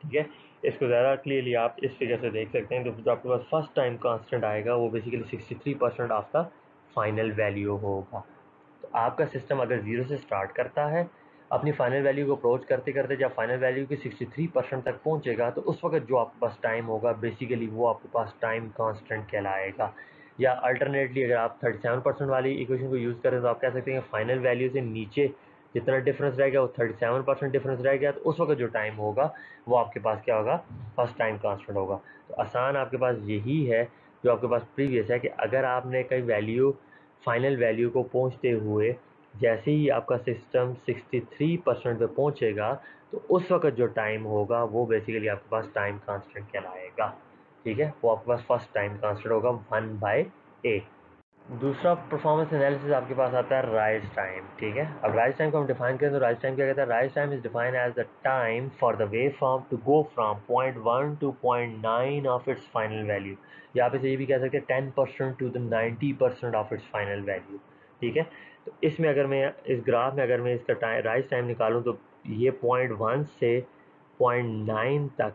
Speaker 1: ठीक है। इसको ज़्यादा क्लियरली आप इस फिगर से देख सकते हैं। तो जो आपके पास फर्स्ट टाइम कांस्टेंट आएगा वो basically 63% of the final value होगा। तो आपका सिस्टम अगर ज़ीरो से स्टार्ट करता है, अपनी फाइनल वैल्यू को अप्रोच करते करते जब फाइनल वैल्यू की 63% तक पहुंचेगा तो उस वक्त जो आपके पास टाइम होगा बेसिकली वो आपके पास टाइम कांस्टेंट कहलाएगा। या अल्टरनेटली अगर आप 37% वाली इक्वेशन को यूज़ करें तो आप कह सकते हैं फाइनल वैल्यू से नीचे जितना डिफरेंस रहेगा वो 37% डिफरेंस रह गया, तो उस वक्त जो टाइम होगा वो आपके पास क्या होगा, फर्स्ट टाइम कांस्टेंट होगा। तो आसान आपके पास यही है जो आपके पास प्रीवियस है कि अगर आपने कई वैल्यू फाइनल वैल्यू को पहुंचते हुए जैसे ही आपका सिस्टम 63% पे पहुंचेगा तो उस वक्त जो टाइम होगा वो बेसिकली आपके पास टाइम कांस्टेंट कहलाएगा, ठीक है। वो आपके पास फर्स्ट टाइम कांस्टेंट होगा 1/a। दूसरा परफॉर्मेंस एनालिसिस आपके पास आता है राइज टाइम, ठीक है। अब राइज टाइम को हम डिफाइन करें तो राइज टाइम क्या कहता है, rise time is defined as the time for the wave form to go from point 1 to point 9 of its final value. या आप इसे ये भी कह सकते हैं 10% to the 90% of its final value, ठीक है। तो इसमें अगर मैं इस ग्राफ में अगर मैं इसका राइज टाइम निकालूँ तो ये पॉइंट 1 से पॉइंट 9 तक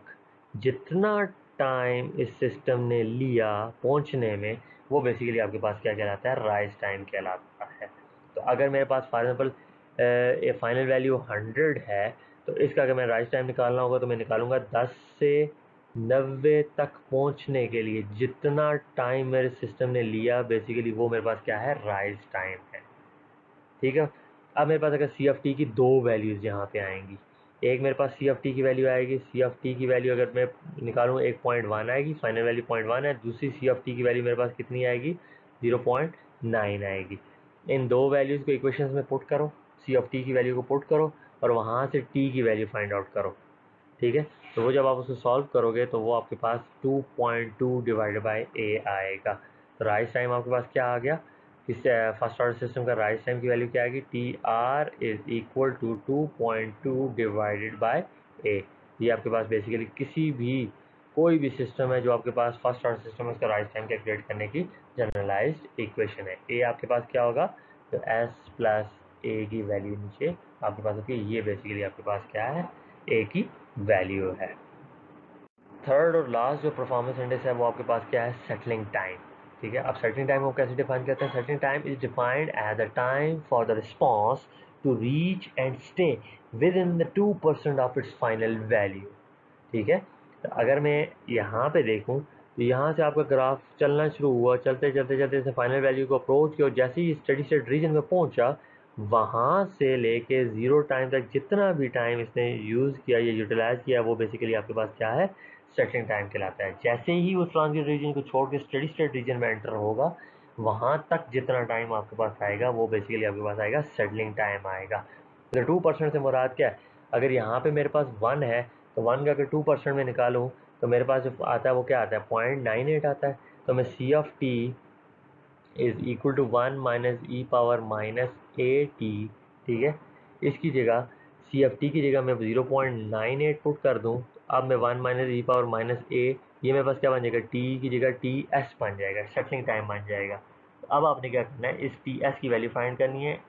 Speaker 1: जितना टाइम इस सिस्टम ने लिया पहुंचने में वो बेसिकली आपके पास क्या कहलाता है, राइज टाइम कहलाता है। तो अगर मेरे पास फॉर एग्जाम्पल ये फाइनल वैल्यू 100 है तो इसका अगर मैं राइज टाइम निकालना होगा तो मैं निकालूंगा 10 से 90 तक पहुंचने के लिए जितना टाइम मेरे सिस्टम ने लिया बेसिकली वो मेरे पास क्या है, राइज टाइम है, ठीक है। अब मेरे पास अगर सी ऑफ टी की दो वैल्यूज़ यहाँ पे आएंगी, एक मेरे पास सी ऑफ टी की वैल्यू आएगी, सी ऑफ टी की वैल्यू अगर मैं निकालूँ एक 0.1 आएगी, फाइनल वैल्यू 0.1 है, दूसरी सी ऑफ टी की वैल्यू मेरे पास कितनी आएगी, 0.9 आएगी। इन दो वैल्यूज़ को इक्वेशंस में पुट करो, सी ऑफ टी की वैल्यू को पुट करो और वहाँ से टी की वैल्यू फाइंड आउट करो, ठीक है। तो वो जब आप उसको सॉल्व करोगे तो वो आपके पास 2.2 डिवाइडेड बाई ए आएगा। तो राइज टाइम आपके पास क्या आ गया, इस फर्स्ट ऑर्डर सिस्टम का राइज टाइम की वैल्यू क्या आएगी, t r is equal to 2.2 divided by a. ये आपके पास बेसिकली किसी भी कोई भी सिस्टम है जो आपके पास फर्स्ट ऑर्डर सिस्टम है उसका राइज टाइम कैलकुलेट करने की जनरलाइज्ड इक्वेशन है। ए आपके पास क्या होगा, तो एस प्लस ए की वैल्यू नीचे आपके पास होती है, ये बेसिकली आपके पास क्या है, ए की वैल्यू है। थर्ड और लास्ट जो परफॉर्मेंस इंडेक्स है वो आपके पास क्या है, सेटलिंग टाइम, ठीक है। अब सेटलिंग टाइम को कैसे डिफाइन करते हैं, settling time is defined as the time for the response to reach and stay within the 2% of its final value, ठीक है। तो अगर मैं यहाँ पे देखूँ तो यहाँ से आपका ग्राफ चलना शुरू हुआ, चलते चलते चलते से फाइनल वैल्यू को अप्रोच किया और जैसे ही स्टडी स्टेट रीजन में पहुँचा वहाँ से लेके 0 टाइम तक जितना भी टाइम इसने यूज़ किया या यूटिलाइज़ किया वो बेसिकली आपके पास क्या है, सेटलिंग टाइम कहलाता है। जैसे ही उस ट्रांजिट रीजन को छोड़ के स्टेडी स्टेट रीजन में एंटर होगा, वहाँ तक जितना टाइम आपके पास आएगा वो बेसिकली आपके पास आएगा सेटलिंग टाइम आएगा। तो 2% से मुराद क्या है, अगर यहाँ पे मेरे पास 1 है तो 1 का अगर 2% में निकालूँ तो मेरे पास जो आता है वो क्या आता है, 0.98 आता है। तो मैं C of t is equal to 1 minus E power minus A T, ठीक है। इसकी जगह सी एफ टी की जगह मैं 0.98 पुट कर दूँ, तो अब मैं 1 माइनस ई पावर माइनस ए, ये मेरे पास क्या बन जाएगा, टी की जगह टी एस बन जाएगा, सेटलिंग टाइम बन जाएगा। तो अब आपने क्या करना है, इस टी एस की वैल्यू फाइंड करनी है,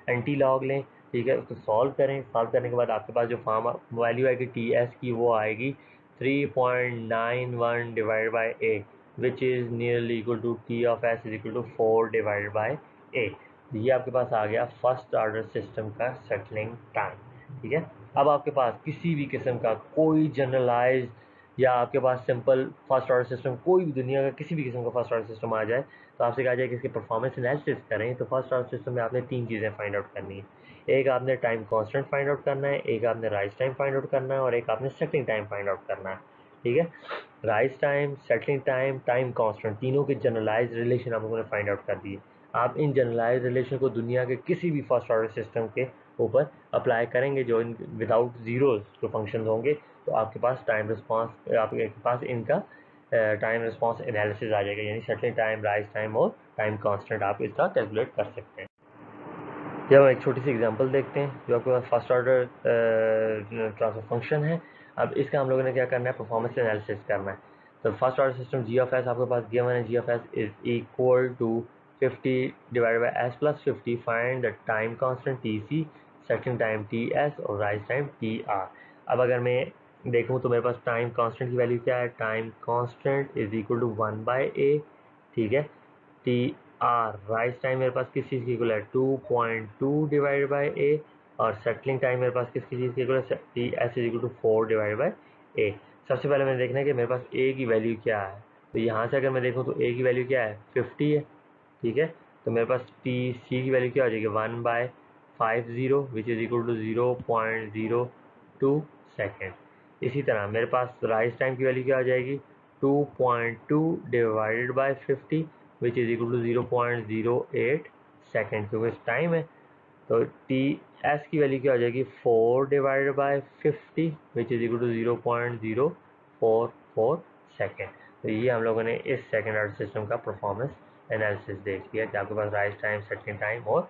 Speaker 1: एंटी लॉग लें, ठीक है, उसको सॉल्व करें। सॉल्व करने के बाद आपके पास जो फॉर्म वैल्यू आएगी टी एस की वो आएगी 3.91 divide by A, which is nearly equal to t of s is equal to 4 divided by a। ये आपके पास आ गया फर्स्ट ऑर्डर सिस्टम का सेटलिंग टाइम, ठीक है। अब आपके पास किसी भी किस्म का कोई जनरलाइज या आपके पास सिंपल फर्स्ट ऑर्डर सिस्टम, कोई भी दुनिया का किसी भी किस्म का फर्स्ट ऑर्डर सिस्टम आ जाए तो आपसे कहा जाए कि इसकी परफॉर्मेंस एनालिसिस करें, तो फर्स्ट ऑर्डर सिस्टम में आपने 3 चीज़ें फाइंड आउट करनी है। एक आपने टाइम कांस्टेंट फाइंड आउट करना है, एक आपने राइज टाइम फाइंड आउट करना है, और एक आपने सेटलिंग टाइम फाइंड आउट करना है, ठीक है। Rise time, settling time, time constant, तीनों के जनरलाइज रिलेशन आप लोगों ने फाइंड आउट कर दिए। आप इन जनरलाइज रिलेशन को दुनिया के किसी भी फर्स्ट ऑर्डर सिस्टम के ऊपर अप्लाई करेंगे जो विदाउट जीरोज जो फंक्शन होंगे, तो आपके पास टाइम रिस्पॉन्स, आपके पास इनका टाइम रिस्पॉन्स एनालिसिस आ जाएगा, यानी सेटलिंग टाइम, राइज टाइम और टाइम कांस्टेंट आप इसका कैलकुलेट कर सकते हैं। जब हम एक छोटी सी एग्जांपल देखते हैं, जो आपके पास फर्स्ट ऑर्डर ट्रांसफर फंक्शन है। अब इसका हम लोगों ने क्या करना है, परफॉर्मेंस एनालिसिस करना है। तो first order system G of s आपके पास गिवन है, G of S is equal to 50 divided by S plus 50, find the time constant t c, settling time t s और राइज टाइम टी आर। अब अगर मैं देखूँ तो मेरे पास टाइम कांस्टेंट की वैल्यू क्या है, time constant is equal to 1 by a, ठीक है। टी आर राइज टाइम मेरे पास किस चीज़ की इक्वल है, 2.2 डिवाइड बाई ए, और सेटलिंग टाइम मेरे पास किसकी चीज़ की इक्वल है, t s is equal to 4 divide by a. सबसे पहले मैंने देखना है कि मेरे पास ए की वैल्यू क्या है। तो यहाँ से अगर मैं देखूँ तो ए की वैल्यू क्या है, 50 है, ठीक है। तो मेरे पास टी सी की वैल्यू क्या हो जाएगी, 1/50 which is equal to 0.02 second. इसी तरह मेरे पास राइज टाइम की वैल्यू क्या हो जाएगी, 2.2 divided by 50 which is equal to 0.08 second, क्योंकि टाइम है। तो टी एस की वैल्यू क्या हो जाएगी, 4 divided by 50 which is equal to 0.044 second. तो ये हम लोगों ने इस सेकेंड ऑर्डर सिस्टम का परफॉर्मेंस एनालिसिस देख लिया कि आपके पास राइज टाइम, सेटलिंग टाइम और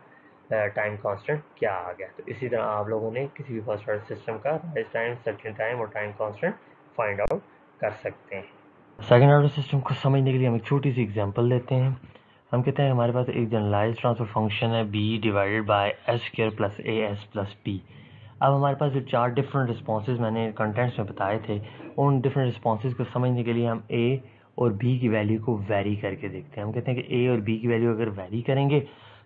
Speaker 1: टाइम कांस्टेंट क्या आ गया। तो इसी तरह आप लोगों ने किसी भी फर्स्ट ऑर्डर सिस्टम का राइज टाइम, सेटलिंग टाइम और टाइम कांस्टेंट फाइंड आउट कर सकते हैं। सेकेंड ऑर्डर सिस्टम को समझने के लिए हम एक छोटी सी एग्जांपल लेते हैं। हम कहते हैं हमारे पास एक जनरलाइज ट्रांसफर फंक्शन है b divided by S square plus A S plus T. अब हमारे पास जो 4 डिफरेंट रिस्पॉन्सेज मैंने कंटेंट्स में बताए थे, उन डिफरेंट रिस्पॉन्सेज को समझने के लिए हम a और b की वैल्यू को वेरी करके देखते हैं। हम कहते हैं कि a और b की वैल्यू अगर वेरी करेंगे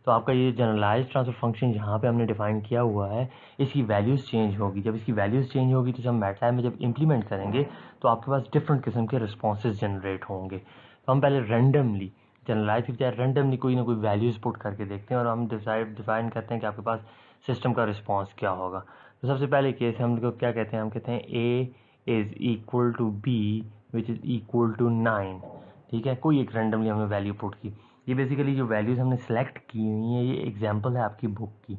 Speaker 1: तो आपका ये जनरलाइज ट्रांसफर फंक्शन जहाँ पे हमने डिफाइन किया हुआ है, इसकी वैल्यूज़ चेंज होगी। जब इसकी वैल्यूज़ चेंज होगी तो जब मैटलैब में जब इम्प्लीमेंट करेंगे तो आपके पास डिफरेंट किस्म के रिस्पॉन्सेज जनरेट होंगे। तो हम पहले रेंडमली, जनरलाइज की बजाय रेंडमली कोई ना कोई वैल्यूज़ पुट करके देखते हैं और हम डिफाइन करते हैं कि आपके पास सिस्टम का रिस्पॉन्स क्या होगा। तो सबसे पहले केस हम लोग क्या कहते हैं, हम कहते हैं a is equal to b which is equal to 9, ठीक है। कोई एक रेंडमली हमने वैल्यू पुट की। ये बेसिकली जो वैल्यूज़ हमने सेलेक्ट की हुई हैं, ये एग्जांपल है आपकी बुक की,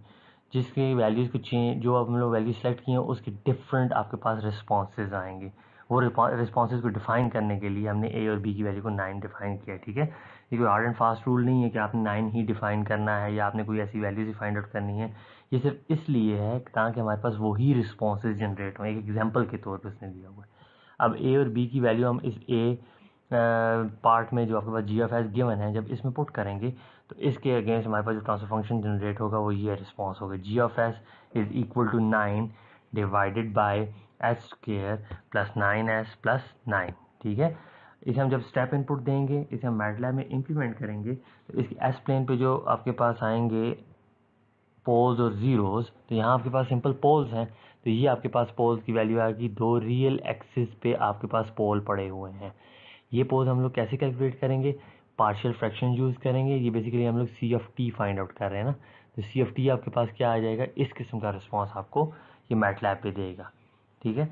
Speaker 1: जिसके वैल्यूज़ को चेंज, जो हम लोग वैल्यू सेलेक्ट किए हैं उसके डिफरेंट आपके पास रिस्पॉन्सेज आएंगे। वो रिस्पॉन्सेज को डिफाइन करने के लिए हमने ए और बी की वैल्यू को 9 डिफाइन किया, ठीक है। ये कोई हार्ड एंड फास्ट रूल नहीं है कि आपने 9 ही डिफाइन करना है या आपने कोई ऐसी वैल्यूज ही फाइंड आउट करनी है। ये सिर्फ इसलिए है ताकि हमारे पास वही रिस्पॉन्सेज जनरेट हों, एक एग्जाम्पल के तौर पर उसने दिया हुआ है। अब ए और बी की वैल्यू हम इस ए पार्ट में जो आपके पास जी ऑफ एस गिवन है, जब इसमें पुट करेंगे तो इसके अगेंस्ट हमारे पास जो ट्रांसफर फंक्शन जनरेट होगा वो ये रिस्पॉन्स होगा, G of S is equal to 9 divided by s square plus 9s plus 9, ठीक है। इसे हम जब स्टेप इनपुट देंगे, इसे हम मैटलैब में इम्प्लीमेंट करेंगे, तो इसकी एस प्लेन पे जो आपके पास आएंगे पोल्स और ज़ीरोज़, तो यहाँ आपके पास सिंपल पोल्स हैं, तो ये आपके पास पोल्स की वैल्यू आएगी, दो रियल एक्सिस पे आपके पास पोल पड़े हुए हैं। ये पोल्स हम लोग कैसे कैलकुलेट करेंगे, पार्शियल फ्रैक्शन यूज़ करेंगे। ये बेसिकली हम लोग सी ऑफ टी फाइंड आउट कर रहे हैं ना, तो CFT आपके पास क्या आ जाएगा, इस किस्म का रिस्पॉन्स आपको ये मैटलैब पे देगा। ठीक है,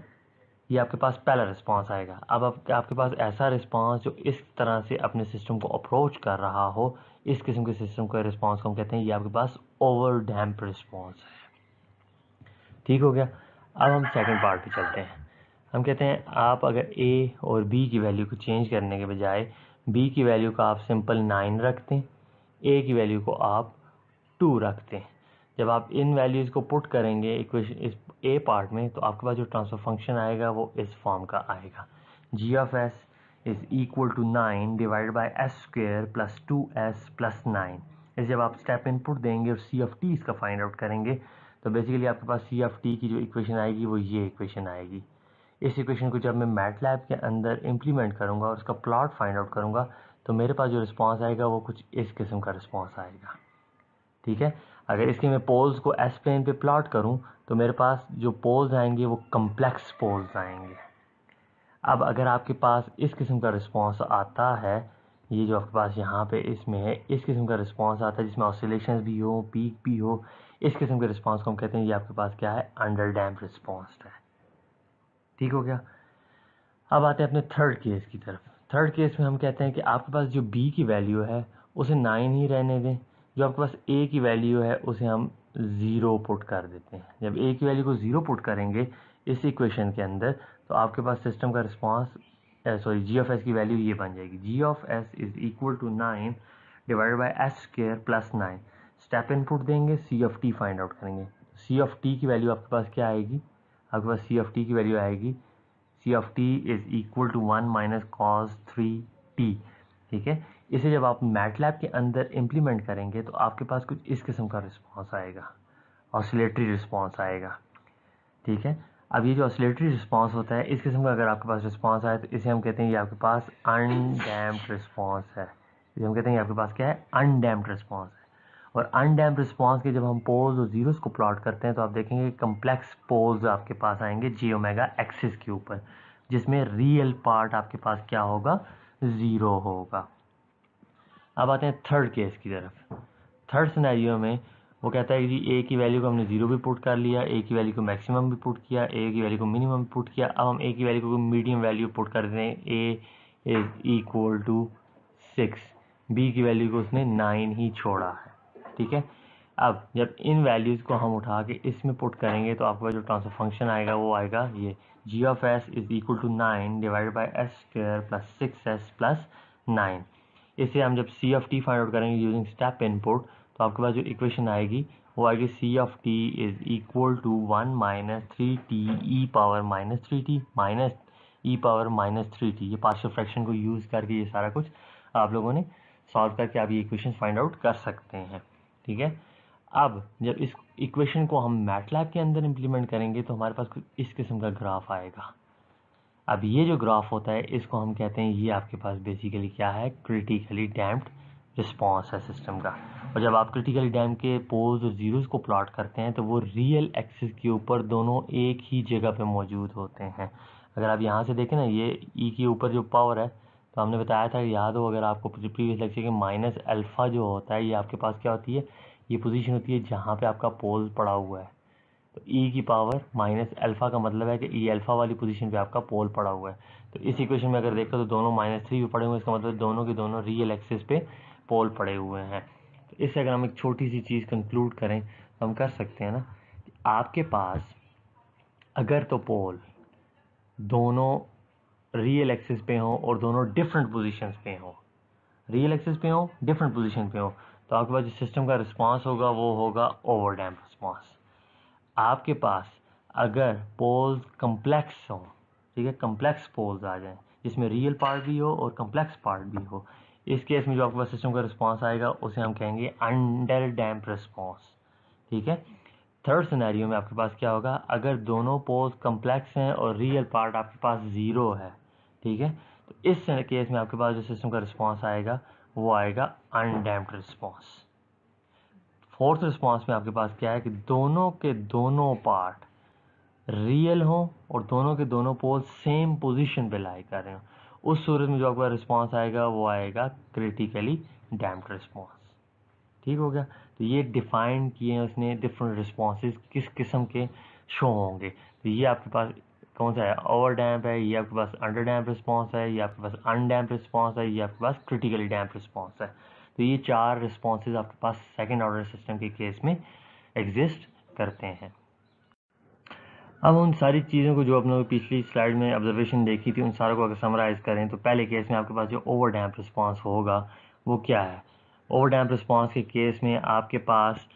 Speaker 1: ये आपके पास पहला रिस्पॉन्स आएगा। अब आपके पास ऐसा रिस्पॉन्स जो इस तरह से अपने सिस्टम को अप्रोच कर रहा हो, इस किस्म के सिस्टम का रिस्पॉन्स को हम कहते हैं ये आपके पास ओवर डैम्प रिस्पॉन्स है। ठीक हो गया। अब हम सेकंड पार्ट पे चलते हैं। हम कहते हैं आप अगर A और B की वैल्यू को चेंज करने के बजाय B की वैल्यू का आप सिंपल 9 रखते हैं, A की वैल्यू को आप 2 रखते हैं। जब आप इन वैल्यूज़ को पुट करेंगे इक्वेशन इस A पार्ट में, तो आपके पास जो ट्रांसफर फंक्शन आएगा वो इस फॉर्म का आएगा, g of s is equal to 9 divide by S square plus 2s plus 9। इस जब आप स्टेप इनपुट देंगे और सी ऑफ टी इसका फाइंड आउट करेंगे, तो बेसिकली आपके पास सी ऑफ टी की जो इक्वेशन आएगी वो ये इक्वेशन आएगी। इस इक्वेशन को जब मैं मैटलैब के अंदर इम्प्लीमेंट करूँगा और उसका प्लॉट फाइंड आउट करूँगा, तो मेरे पास जो रिस्पॉन्स आएगा वो कुछ इस किस्म का रिस्पॉन्स आएगा। ठीक है, अगर इसके मैं पोल्स को एस प्लेन पे प्लॉट करूं, तो मेरे पास जो पोल्स आएंगे वो कम्प्लेक्स पोल्स आएंगे। अब अगर आपके पास इस किस्म का रिस्पॉन्स आता है, ये जो आपके पास यहाँ पे इसमें है, इस किस्म का रिस्पॉन्स आता है जिसमें ऑसिलेशंस भी हो, पीक भी हो, इस किस्म के रिस्पॉन्स को हम कहते हैं ये आपके पास क्या है, अंडर डैम्प रिस्पॉन्स है। ठीक हो गया। अब आते हैं अपने थर्ड केस की तरफ। थर्ड केस में हम कहते हैं कि आपके पास जो B की वैल्यू है उसे 9 ही रहने दें, जो आपके पास A की वैल्यू है उसे हम 0 पुट कर देते हैं। जब A की वैल्यू को 0 पुट करेंगे इस इक्वेशन के अंदर, तो आपके पास सिस्टम का रिस्पॉन्स जी ऑफ एस की वैल्यू ये बन जाएगी, G of S is equal to 9 divided by S square plus 9। Step input देंगे, c of t find out करेंगे। सी ऑफ टी की वैल्यू आपके पास क्या आएगी, आपके पास सी ऑफ टी की वैल्यू आएगी सी of T is equal to 1 minus cos 3t। ठीक है, इसे जब आप मैटलैब के अंदर इम्प्लीमेंट करेंगे तो आपके पास कुछ इस किस्म का रिस्पॉन्स आएगा, ऑसिलेटरी रिस्पॉन्स आएगा। ठीक है, अब ये जो ऑसिलेटरी रिस्पॉन्स होता है, इस किस्म का अगर आपके पास रिस्पॉन्स आए तो इसे हम कहते हैं ये आपके पास अनडैम्प्ड रिस्पॉन्स है। इसे हम कहते हैं ये आपके पास क्या है, अनडैम्प्ड रिस्पॉन्स है। और अनडैम्प्ड रिस्पॉन्स के जब हम पोल्स और जीरोस को प्लॉट करते हैं तो आप देखेंगे कम्प्लेक्स पोल्स आपके पास आएंगे जी ओमेगा एक्सिस के ऊपर, जिसमें रियल पार्ट आपके पास क्या होगा, 0 होगा। अब आते हैं थर्ड केस की तरफ। थर्ड सिनेरियो में वो कहता है कि जी ए की वैल्यू को हमने 0 भी पुट कर लिया, ए की वैल्यू को मैक्सिमम भी पुट किया, ए की वैल्यू को मिनिमम भी पुट किया। अब हम ए की वैल्यू को मीडियम वैल्यू पुट कर दें, ए इज इक्वल टू 6, बी की वैल्यू को उसने 9 ही छोड़ा है। ठीक है, अब जब इन वैल्यूज़ को हम उठा के इसमें पुट करेंगे तो आपका जो ट्रांसफर फंक्शन आएगा वो आएगा ये, G of S is equal to 9 divided by s square plus 6s plus 9। इसे हम जब c of t find out करेंगे यूजिंग स्टेप इनपुट, तो आपके पास जो इक्वेशन आएगी वो आएगी सी of T is equal to 1 minus 3t e power minus 3t minus E power minus 3t। ये पार्शियल फ्रैक्शन को यूज़ करके ये सारा कुछ आप लोगों ने सॉल्व करके आप ये इक्वेशन फाइंड आउट कर सकते हैं। ठीक है, अब जब इस इक्वेशन को हम मैटलैब के अंदर इम्प्लीमेंट करेंगे तो हमारे पास कुछ इस किस्म का ग्राफ आएगा। अब ये जो ग्राफ होता है इसको हम कहते हैं ये आपके पास बेसिकली क्या है, क्रिटिकली डैम्प्ड रिस्पॉन्स है सिस्टम का। और जब आप क्रिटिकली डैम्प के पोल्स और जीरोस को प्लॉट करते हैं तो वो रियल एक्सिस के ऊपर दोनों एक ही जगह पे मौजूद होते हैं। अगर आप यहाँ से देखें ना, ये ई के ऊपर जो पावर है, तो हमने बताया था, याद हो अगर आपको प्रीवियस लेक्चर के, माइनस अल्फ़ा जो होता है ये आपके पास क्या होती है, ये पोजीशन होती है जहाँ पे आपका पोल पड़ा हुआ है। तो ई की पावर माइनस अल्फ़ा का मतलब है कि ई अल्फ़ा वाली पोजीशन पे आपका पोल पड़ा हुआ है। तो इस इक्वेशन में अगर देखो तो दोनों -3 पे पड़े हुए हैं, इसका मतलब दोनों के दोनों रियल एक्सिस पे पोल पड़े हुए हैं। तो इससे अगर हम एक छोटी सी चीज़ कंक्लूड करें तो हम कर सकते हैं ना कि आपके पास अगर तो पोल दोनों रियल एक्सिस पे हों और दोनों डिफरेंट पोजीशंस पे हों, रियल एक्सिस पे हों, डिफरेंट पोजीशन पे हों, तो आपके पास जो सिस्टम का रिस्पांस होगा वो होगा ओवर डैम्प रिस्पांस। आपके पास अगर पोल्स कम्प्लेक्स हों, ठीक है, कम्प्लेक्स पोल्स आ जाएं जिसमें रियल पार्ट भी हो और कम्प्लेक्स पार्ट भी हो, इस केस में जो आपके पास सिस्टम का रिस्पांस आएगा उसे हम कहेंगे अंडर डैम्प रिस्पांस। ठीक है, थर्ड सिनेरियो में आपके पास क्या होगा, अगर दोनों पोल्स कम्प्लेक्स हैं और रियल पार्ट आपके पास 0 है, ठीक है, तो इस केस में आपके पास जो सिस्टम का रिस्पांस आएगा वो आएगा अनडैम्प्ड रिस्पांस। फोर्थ रिस्पांस में आपके पास क्या है कि दोनों के दोनों पार्ट रियल हो और दोनों के दोनों पोल सेम पोजीशन पे लाई कर रहे हो, उस सूरत में जो आपका रिस्पांस आएगा वो आएगा क्रिटिकली डैम्प्ड रिस्पांस। ठीक हो गया। तो ये डिफाइन किए हैं उसने डिफरेंट रिस्पॉन्सेज किस किस्म के शो होंगे। तो ये आपके पास कौन सा है, ओवर डैम्प है, ये आपके पास अंडर डैम्प रिस्पॉन्स है, ये आपके पास अनडैम्प रिस्पॉन्स है, ये आपके पास क्रिटिकली डैम्प रिस्पॉन्स है। तो ये 4 रिस्पॉन्सेज आपके पास सेकेंड ऑर्डर सिस्टम के केस में एग्जिस्ट करते हैं। अब उन सारी चीज़ों को जो अपने पिछली स्लाइड में ऑब्जर्वेशन देखी थी उन सारों को अगर समराइज़ करें तो पहले केस में आपके पास जो ओवर डैम्प रिस्पॉन्स होगा वो क्या है। ओवर डैम्प रिस्पॉन्स के केस में आपके पास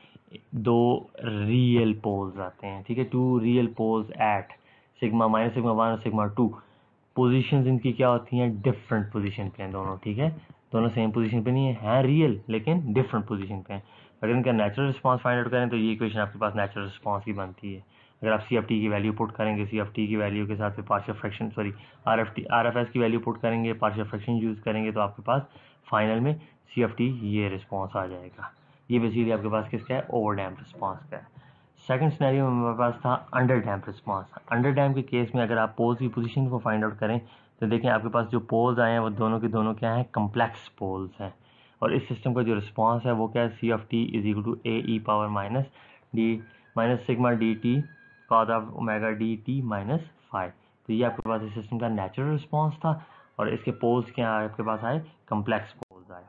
Speaker 1: 2 रियल पोल्स आते हैं, ठीक है, 2 real poles at sigma minus sigma 1 और सिग्मा 2। पोजीशंस इनकी क्या होती हैं, डिफरेंट पोजीशन पे हैं दोनों, ठीक है, दोनों सेम पोजीशन पे नहीं है, हैं रियल लेकिन डिफरेंट पोजीशन पे हैं। अगर इनका नेचुरल रिस्पॉन्स फाइंड आउट करें तो ये इक्वेशन आपके पास नेचुरल रिस्पॉन्स की बनती है। अगर आप सी एफ टी की वैल्यू पुट करेंगे, सी एफ टी की वैल्यू के साथ फिर partial fraction are F S की वैल्यू पुट करेंगे, पार्शियल फ्रैक्शन यूज़ करेंगे तो आपके पास फाइनल में सी एफ टी ये रिस्पॉन्स आ जाएगा। ये बेसिकली आपके पास किसका है, ओवर डैम्प रिस्पॉन्स का है। सेकंड सिनेरियो में हमारे पास था under damp response. Under damp के केस में अगर आप पोल्स की पोजीशन को फाइंड आउट करें तो देखें आपके पास जो पोल्स आए हैं वो दोनों के दोनों क्या हैं, कम्प्लेक्स पोल्स हैं। और इस सिस्टम का जो रिस्पॉन्स है वो क्या है, सी of T is equal to a e power minus d minus sigma d t cos of omega d t minus 5। तो ये आपके पास इस सिस्टम का नेचुरल रिस्पॉन्स था और इसके पोल्स क्या आपके पास आए, कम्प्लेक्स पोल्स आए।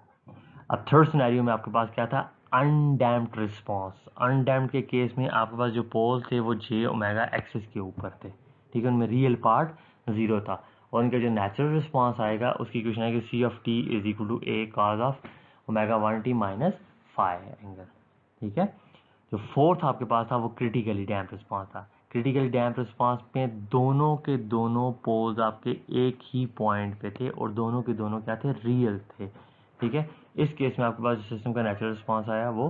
Speaker 1: अब थर्ड सिनेरियो में आपके पास क्या था, अनडैम्प्ड रिस्पॉन्स। अनडैम्प्ड के केस में आपके पास जो पोल थे वो जे ओमेगा एक्सिस के ऊपर थे, ठीक है, उनमें रियल पार्ट 0 था और उनका जो नेचुरल रिस्पॉन्स आएगा उसकी इक्वेशन आएगी सी of T is equal to a cos of omega 1 t minus 5 angle, ठीक है। जो फोर्थ आपके पास था वो क्रिटिकली डैम्प रिस्पॉन्स था। क्रिटिकली डैम्प रिस्पॉन्स में दोनों के दोनों पोल्स आपके एक ही पॉइंट पे थे और दोनों के दोनों क्या थे, रियल थे, ठीक है। इस केस में आपके पास जो सिस्टम का नेचुरल रिस्पॉन्स आया वो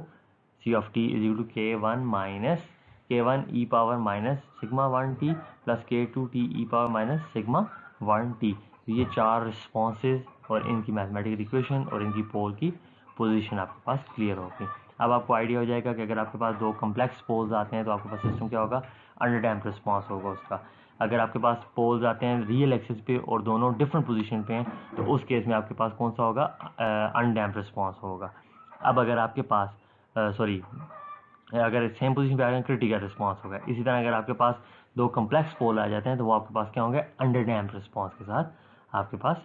Speaker 1: c of T is equal to k one minus k one e power minus sigma 1 t plus k 2 t e power minus sigma 1 t. तो ये 4 रिस्पॉन्सेज और इनकी मैथमेटिकल इक्वेशन और इनकी पोल की पोजीशन आपके पास क्लियर होगी। अब आपको आइडिया हो जाएगा कि अगर आपके पास 2 कम्प्लेक्स पोल्स आते हैं तो आपके पास सिस्टम क्या होगा, अंडर डैम्प रिस्पॉन्स होगा उसका। अगर आपके पास पोल्स आते हैं रियल एक्सिस पे और दोनों डिफरेंट पोजीशन पे हैं तो उस केस में आपके पास कौन सा होगा, अनडैम्प रिस्पॉन्स होगा। अब अगर आपके पास अगर सेम पोजीशन पे आ गए क्रिटिकल रिस्पॉन्स होगा। इसी तरह अगर आपके पास 2 कम्प्लेक्स पोल आ जाते हैं तो वो आपके पास क्या होंगे, अंडर डैम्प रिस्पॉन्स के साथ आपके पास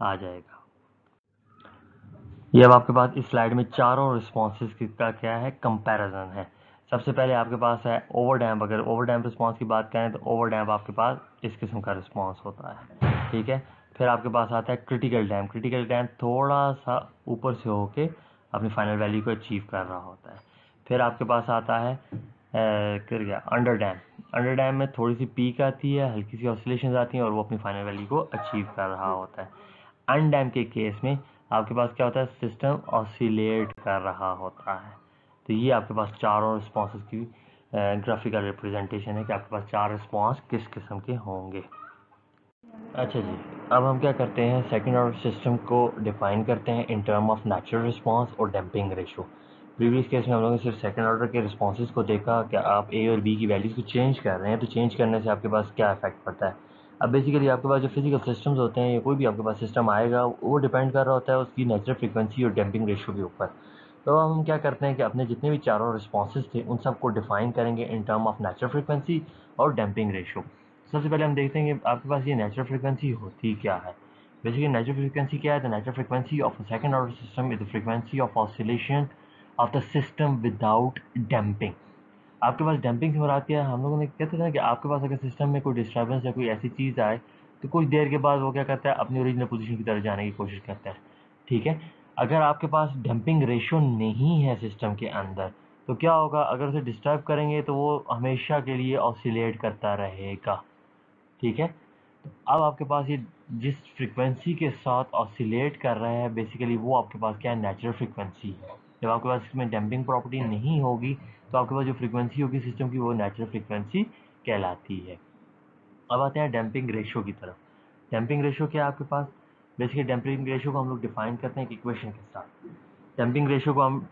Speaker 1: आ जाएगा। ये अब आपके पास इस स्लाइड में चारों रिस्पॉन्सेज का क्या है, कंपैरिजन है। सबसे पहले आपके पास है ओवर डैम्प। अगर ओवर डैम्प रिस्पॉन्स की बात करें तो ओवर डैम्प आपके पास इस किस्म का रिस्पॉन्स होता है, ठीक है। फिर आपके पास आता है क्रिटिकल डैम्प। क्रिटिकल डैम्प थोड़ा सा ऊपर से होके अपनी फाइनल वैल्यू को अचीव कर रहा होता है। फिर आपके पास आता है कर गया अंडर डैम्प। अंडर डैम्प में थोड़ी सी पीक आती है, हल्की सी ऑसिलेशंस आती हैं और वो अपनी फाइनल वैल्यू को अचीव कर रहा होता है। अनडैम्प के केस में आपके पास क्या होता है, सिस्टम ऑसिलेट कर रहा होता है। तो ये आपके पास चारों रिस्पॉन्सेज की ग्राफिकल रिप्रेजेंटेशन है कि आपके पास 4 रिस्पॉन्स किस किस्म के होंगे। अच्छा जी, अब हम क्या करते हैं, सेकंड ऑर्डर सिस्टम को डिफाइन करते हैं इन टर्म ऑफ नेचुरल रिस्पॉन्स और डैम्पिंग रेशो। प्रीवियस केस में हम लोगों ने सिर्फ सेकंड ऑर्डर के रिस्पॉन्सेज को देखा कि आप ए और बी की वैल्यूज़ को चेंज कर रहे हैं तो चेंज करने से आपके पास क्या इफेक्ट पड़ता है। अब बेसिकली आपके पास जो फिजिकल सिस्टम्स होते हैं या कोई भी आपके पास सिस्टम आएगा वो डिपेंड कर रहा होता है उसकी नेचुरल फ्रीक्वेंसी और डैम्पिंग रेशो के ऊपर। तो हम क्या करते हैं कि अपने जितने भी चारों रिस्पॉन्सेज थे उन सबको डिफाइन करेंगे इन टर्म ऑफ नेचुरल फ्रीक्वेंसी और डैम्पिंग रेशो। सबसे पहले हम देखते हैं कि आपके पास ये नेचुरल फ्रीक्वेंसी होती क्या है। बेसिकली नेचुरल फ्रीक्वेंसी क्या है, the natural frequency of a second order system is the frequency of oscillation of the system without damping. आपके पास डैम्पिंग से मुराद क्या है, हम लोगों ने कहते थे ना कि आपके पास अगर सिस्टम में कोई डिस्टर्बेंस या कोई ऐसी चीज़ आए तो कुछ देर के बाद वो क्या करता है, अपनी ओरिजिनल पोजीशन की तरफ जाने की कोशिश करता है, ठीक है। अगर आपके पास डैम्पिंग रेशो नहीं है सिस्टम के अंदर तो क्या होगा, अगर उसे डिस्टर्ब करेंगे तो वो हमेशा के लिए ऑसिलेट करता रहेगा, ठीक है। तो अब आपके पास ये जिस फ्रीक्वेंसी के साथ ऑसिलेट कर रहा है बेसिकली वो आपके पास क्या है, नेचुरल फ्रीक्वेंसी है। जब आपके पास इसमें डैम्पिंग प्रॉपर्टी नहीं होगी तो आपके पास जो फ्रीक्वेंसी होगी सिस्टम की वो नेचुरल फ्रीक्वेंसी कहलाती है। अब आते हैं डैम्पिंग रेशो की तरफ। डैम्पिंग रेशो क्या है आपके पास, बेसिकली डैम्पिंग रेशो को हम लोग डिफाइन करते हैं एक इक्वेशन के साथ। डैम्पिंग रेशो को हम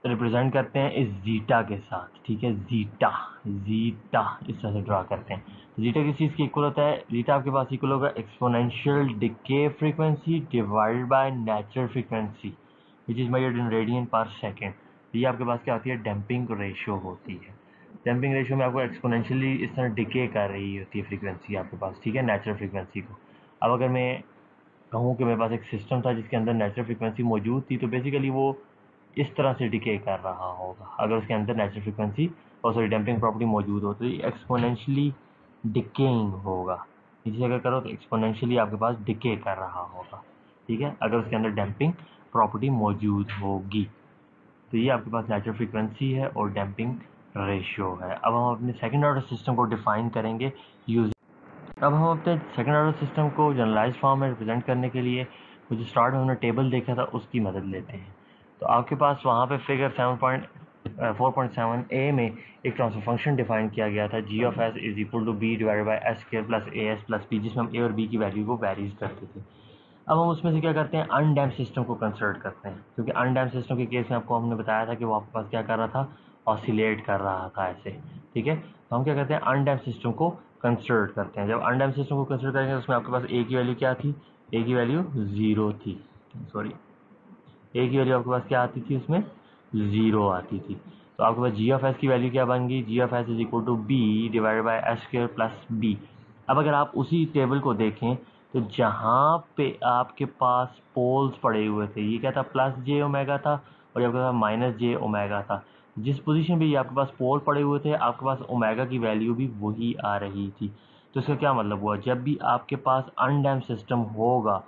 Speaker 1: रिप्रेजेंट करते हैं इस जीटा के साथ, ठीक है, जीटा जीटा इस तरह से ड्रा करते हैं। तो जीटा किस चीज़ की इक्वल होता है, जीटा आपके पास इक्वल होगा exponential decay frequency divided by natural frequency which is measured in radian पर सेकेंड। तो ये आपके पास क्या होती है, डैम्पिंग रेशियो होती है। डैम्पिंग रेशियो में आपको एक्सपोनेंशियली इस तरह डिके कर रही होती है फ्रीक्वेंसी आपके पास, ठीक है, नेचुरल फ्रीक्वेंसी को। अब अगर मैं कहूँ कि मेरे पास एक सिस्टम था जिसके अंदर नेचुरल फ्रीक्वेंसी मौजूद थी, तो बेसिकली वो इस तरह से डिके कर रहा होगा। अगर उसके अंदर नेचुरल फ्रीक्वेंसी और सॉरी डैम्पिंग प्रॉपर्टी मौजूद हो तो ये एक्सपोनेंशियली डिकेइंग होगा। इसी अगर करो तो एक्सपोनेंशियली आपके पास डिके कर रहा होगा, ठीक है, अगर उसके अंदर डैम्पिंग प्रॉपर्टी मौजूद होगी। तो ये आपके पास नेचुरल फ्रीक्वेंसी है और डैम्पिंग रेशियो है। अब हम अपने सेकंड ऑर्डर सिस्टम को डिफाइन करेंगे यूज। अब हम अपने सेकंड ऑर्डर सिस्टम को जनरलाइज फॉर्म में रिप्रेजेंट करने के लिए जो स्टार्ट में हमने टेबल देखा था उसकी मदद लेते हैं। तो आपके पास वहाँ पे फिगर 4.7 ए में एक ट्रांसफर फंक्शन डिफाइन किया गया था, G of S is equal to b divided by s square plus A S plus b, जिसमें हम ए और बी की वैल्यू को वैरीज करते थे। अब हम उसमें से क्या करते हैं, अनडैम्प सिस्टम को कंसिडर करते हैं, क्योंकि अनडैम्प सिस्टम के केस में आपको हमने बताया था कि वो आपके पास क्या कर रहा था, ऑसिलेट कर रहा था ऐसे, ठीक है। तो हम क्या करते हैं, अनडैम्प सिस्टम को कंसिडर करते हैं। जब अनडैम्प सिस्टम को कंसिडर करेंगे तो उसमें आपके पास ए की वैल्यू क्या थी, ए की वैल्यू 0 थी, सॉरी ए की वैल्यू आपके पास क्या आती थी, उसमें 0 आती थी। तो आपके पास जी ऑफ एस की वैल्यू क्या बन गई, G of S is equal to b divided by s square plus b. अब अगर आप उसी टेबल को देखें तो जहाँ पे आपके पास पोल्स पड़े हुए थे, ये क्या था, प्लस जे ओमेगा था और ये आपके पास माइनस जे ओमेगा था। जिस पोजीशन पे ये आपके पास पोल पड़े हुए थे आपके पास ओमेगा की वैल्यू भी वही आ रही थी। तो इसका क्या मतलब हुआ, जब भी आपके पास अनडैम्प सिस्टम होगा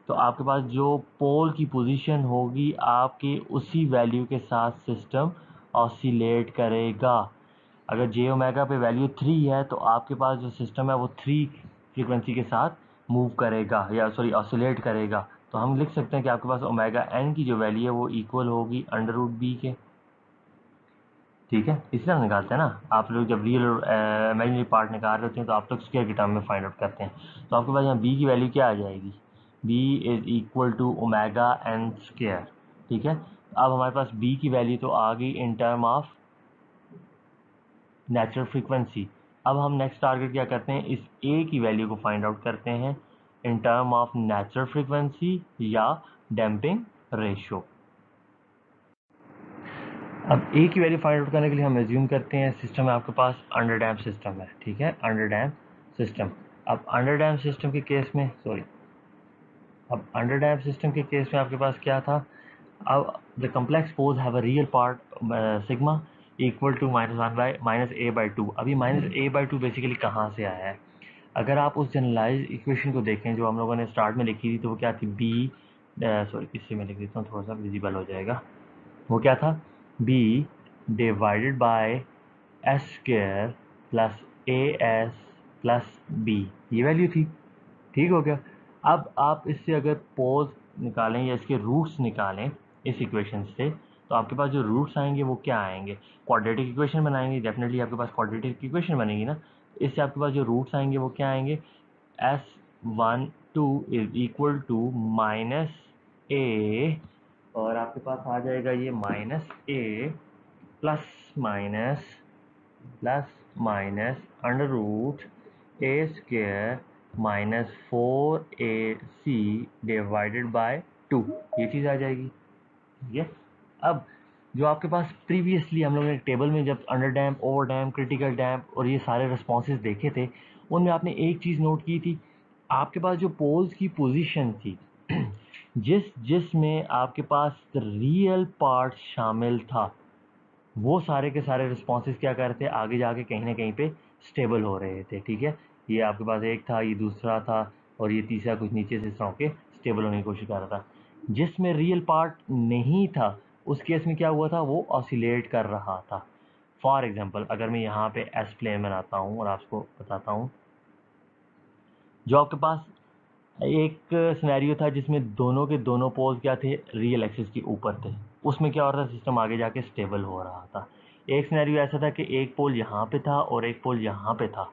Speaker 1: तो आपके पास जो पोल की पोजीशन होगी आपके उसी वैल्यू के साथ सिस्टम ऑसिलेट करेगा। अगर जे ओमेगा पे वैल्यू 3 है तो आपके पास जो सिस्टम है वो 3 फ्रीक्वेंसी के साथ मूव करेगा या सॉरी ऑसिलेट करेगा। तो हम लिख सकते हैं कि आपके पास ओमेगा एन की जो वैल्यू है वो इक्वल होगी अंडर रूट बी के, ठीक है। इसी तरह निकालते हैं ना आप लोग, जब रियल और इमेजिनरी पार्ट निकाल रहे होते हैं तो आप लोग स्क्वायर के टर्म में फाइंड आउट करते हैं। तो आपके पास यहाँ बी की वैल्यू क्या आ जाएगी, B is equal to omega N square, ठीक है। अब हमारे पास बी की वैल्यू तो आ गई इन टर्म ऑफ नेचुरल फ्रीक्वेंसी। अब हम नेक्स्ट टारगेट क्या करते हैं, इस ए की वैल्यू को फाइंड आउट करते हैं इन टर्म ऑफ नेचुरल फ्रीक्वेंसी या डैम्पिंग रेशियो। अब ए की वैल्यू फाइंड आउट करने के लिए हम एज्यूम करते हैं सिस्टम में आपके पास अंडर डैम्प सिस्टम है, ठीक है, अंडर डैम्प सिस्टम। अब अंडर डैम्प सिस्टम के केस में अब अंडर डैम्प सिस्टम के केस में आपके पास क्या था, अब the complex poles have a real part sigma equal to -1/-a/2। अभी -a/2 बेसिकली कहाँ से आया है, अगर आप उस जनरलाइज इक्वेशन को देखें जो हम लोगों ने स्टार्ट में लिखी थी तो वो क्या थी, बी सॉरी इसी में लिख देता हूँ थोड़ा सा विजिबल हो जाएगा। वो क्या था, b divided by S square plus A S plus B, ये वैल्यू थी, ठीक हो गया। अब आप इससे अगर पोल्स निकालें या इसके रूट्स निकालें इस इक्वेशन से तो आपके पास जो रूट्स आएंगे वो क्या आएंगे, क्वाड्रेटिक इक्वेशन बनाएंगे, डेफिनेटली आपके पास क्वाड्रेटिक इक्वेशन बनेगी ना। इससे आपके पास जो रूट्स आएंगे वो क्या आएंगे, S12 is equal to minus a और आपके पास आ जाएगा ये minus a plus minus under root a square -4ac divided by 2, ये चीज़ आ जाएगी, ठीक है। अब जो आपके पास प्रीवियसली हम लोगों ने टेबल में जब under damp, over damp, critical डैम्प और ये सारे रिस्पॉन्सेज देखे थे उनमें आपने एक चीज़ नोट की थी, आपके पास जो पोल्स की पोजीशन थी जिसमें आपके पास रियल पार्ट शामिल था वो सारे के सारे रिस्पॉन्सेज क्या कर रहे थे, आगे जाके कहीं ना कहीं पे स्टेबल हो रहे थे, ठीक है। ये आपके पास एक था, ये दूसरा था और ये तीसरा कुछ नीचे से सौ के स्टेबल होने की कोशिश कर रहा था। जिसमें रियल पार्ट नहीं था उस केस में क्या हुआ था, वो ऑसिलेट कर रहा था। फॉर एग्जाम्पल अगर मैं यहाँ पे एस प्लेन बनाता हूँ और आपको बताता हूँ, जो आपके पास एक सिनेरियो था जिसमें दोनों के दोनों पोल्स क्या थे, रियल एक्सिस के ऊपर थे, उसमें क्या हो रहा था, सिस्टम आगे जाके स्टेबल हो रहा था। एक सिनेरियो ऐसा था कि एक पोल यहाँ पे था और एक पोल यहाँ पे था,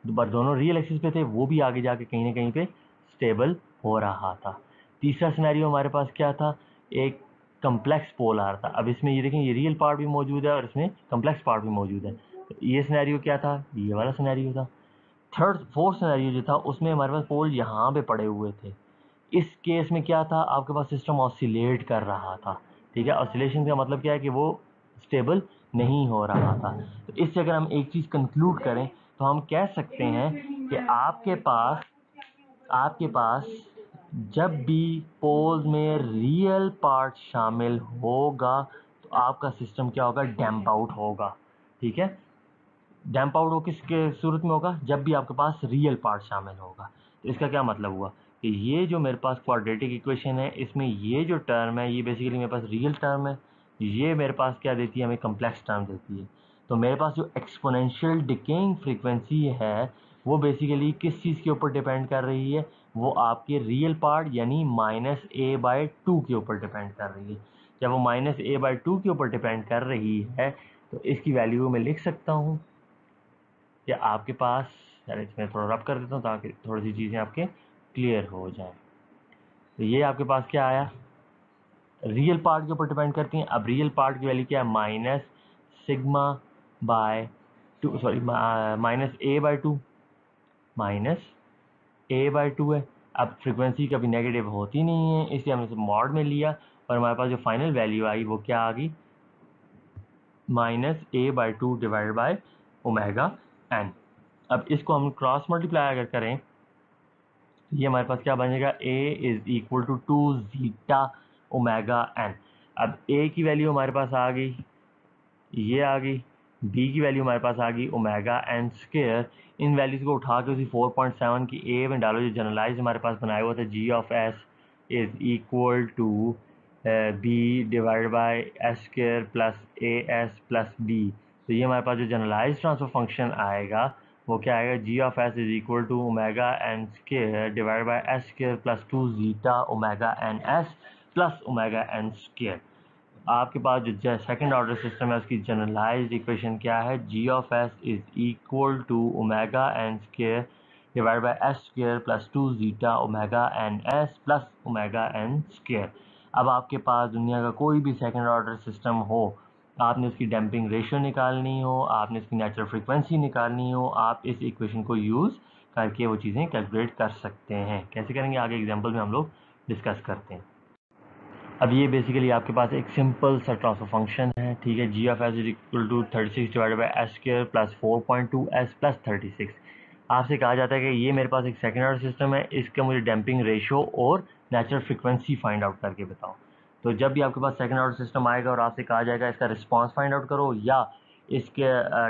Speaker 1: पर दोनों रियल एक्सिस पे थे, वो भी आगे जाके कहीं ना कहीं पे स्टेबल हो रहा था। तीसरा सिनेरियो हमारे पास क्या था, एक कम्प्लेक्स पोल आ रहा था। अब इसमें ये देखें, ये रियल पार्ट भी मौजूद है और इसमें कम्प्लेक्स पार्ट भी मौजूद है। तो ये सिनेरियो क्या था, ये वाला सिनेरियो था। फोर्थ सिनेरियो जो था उसमें हमारे पास पोल यहाँ पे पड़े हुए थे। इस केस में क्या था, आपके पास सिस्टम ऑसिलेट कर रहा था, ठीक है। ऑसिलेशन का मतलब क्या है कि वो स्टेबल नहीं हो रहा था। तो इससे अगर हम एक चीज़ कंक्लूड करें तो हम कह सकते हैं कि आपके पास जब भी पोल्स में रियल पार्ट शामिल होगा तो आपका सिस्टम क्या होगा, डैम्प आउट होगा। ठीक है, डैम्प आउट हो किसके सूरत में होगा, जब भी आपके पास रियल पार्ट शामिल होगा। तो इसका क्या मतलब हुआ कि ये जो मेरे पास क्वाड्रेटिक इक्वेशन है, इसमें ये जो टर्म है ये बेसिकली मेरे पास रियल टर्म है, ये मेरे पास क्या देती है, हमें कम्प्लेक्स टर्म देती है। तो मेरे पास जो एक्सपोनेंशियल डिकेइंग फ्रीक्वेंसी है वो बेसिकली किस चीज़ के ऊपर डिपेंड कर रही है, वो आपके रियल पार्ट यानी -a/2 के ऊपर डिपेंड कर रही है। जब वो -a/2 के ऊपर डिपेंड कर रही है तो इसकी वैल्यू मैं लिख सकता हूँ कि आपके पास, यार इसमें थोड़ा रब कर देता हूँ ताकि थोड़ी सी चीज़ें आपके क्लियर हो जाए। तो ये आपके पास क्या आया, रियल पार्ट के ऊपर डिपेंड करती हैं। अब रियल पार्ट की वैल्यू क्या है, -σ/2, सॉरी -a/2, -a/2 है। अब फ्रीक्वेंसी कभी नेगेटिव होती नहीं है इसलिए हमने इसे मॉड में लिया और हमारे पास जो फाइनल वैल्यू आई वो क्या आ गई, -a/2 डिवाइडेड बाय ω/n। अब इसको हम क्रॉस मल्टीप्लाई अगर करें तो ये हमारे पास क्या बनेगा, a = 2 zeta ω/n। अब a की वैल्यू हमारे पास आ गई, ये आ गई, b की वैल्यू हमारे पास आ गई ω/n²। इन वैल्यूज़ को उठा के उसी 4.7 की a में डालो, जो जनरलाइज हमारे पास बनाया हुआ था g(s) = b divide by s² plus as plus b। तो ये हमारे पास जो जनरलाइज ट्रांसफर फंक्शन आएगा वो क्या आएगा, g(s) = ω/n² divide by s² plus 2 zeta ω/ns plus ω/n²। आपके पास जो सेकंड ऑर्डर सिस्टम है उसकी जनरलाइज्ड इक्वेशन क्या है, g(s) = ω/n² divide by s² plus 2 zeta ω/ns plus ω/n²। अब आपके पास दुनिया का कोई भी सेकंड ऑर्डर सिस्टम हो, आपने उसकी डैम्पिंग रेशियो निकालनी हो, आपने उसकी नेचुरल फ्रीक्वेंसी निकालनी हो, आप इस इक्वेशन को यूज़ करके वो चीज़ें कैलकुलेट कर सकते हैं। कैसे करेंगे आगे एग्जाम्पल में हम लोग डिस्कस करते हैं। अब ये बेसिकली आपके पास एक सिंपल सा ट्रांसफर फंक्शन है। ठीक है, g(s) = 36 divided by s² plus 4.2s plus 36। आपसे कहा जाता है कि ये मेरे पास एक सेकेंड ऑर्डर सिस्टम है, इसका मुझे डैम्पिंग रेशो और नेचुरल फ्रीक्वेंसी फाइंड आउट करके बताओ। तो जब भी आपके पास सेकेंड ऑर्डर सिस्टम आएगा और आपसे कहा जाएगा इसका रिस्पॉन्स फाइंड आउट करो या इसके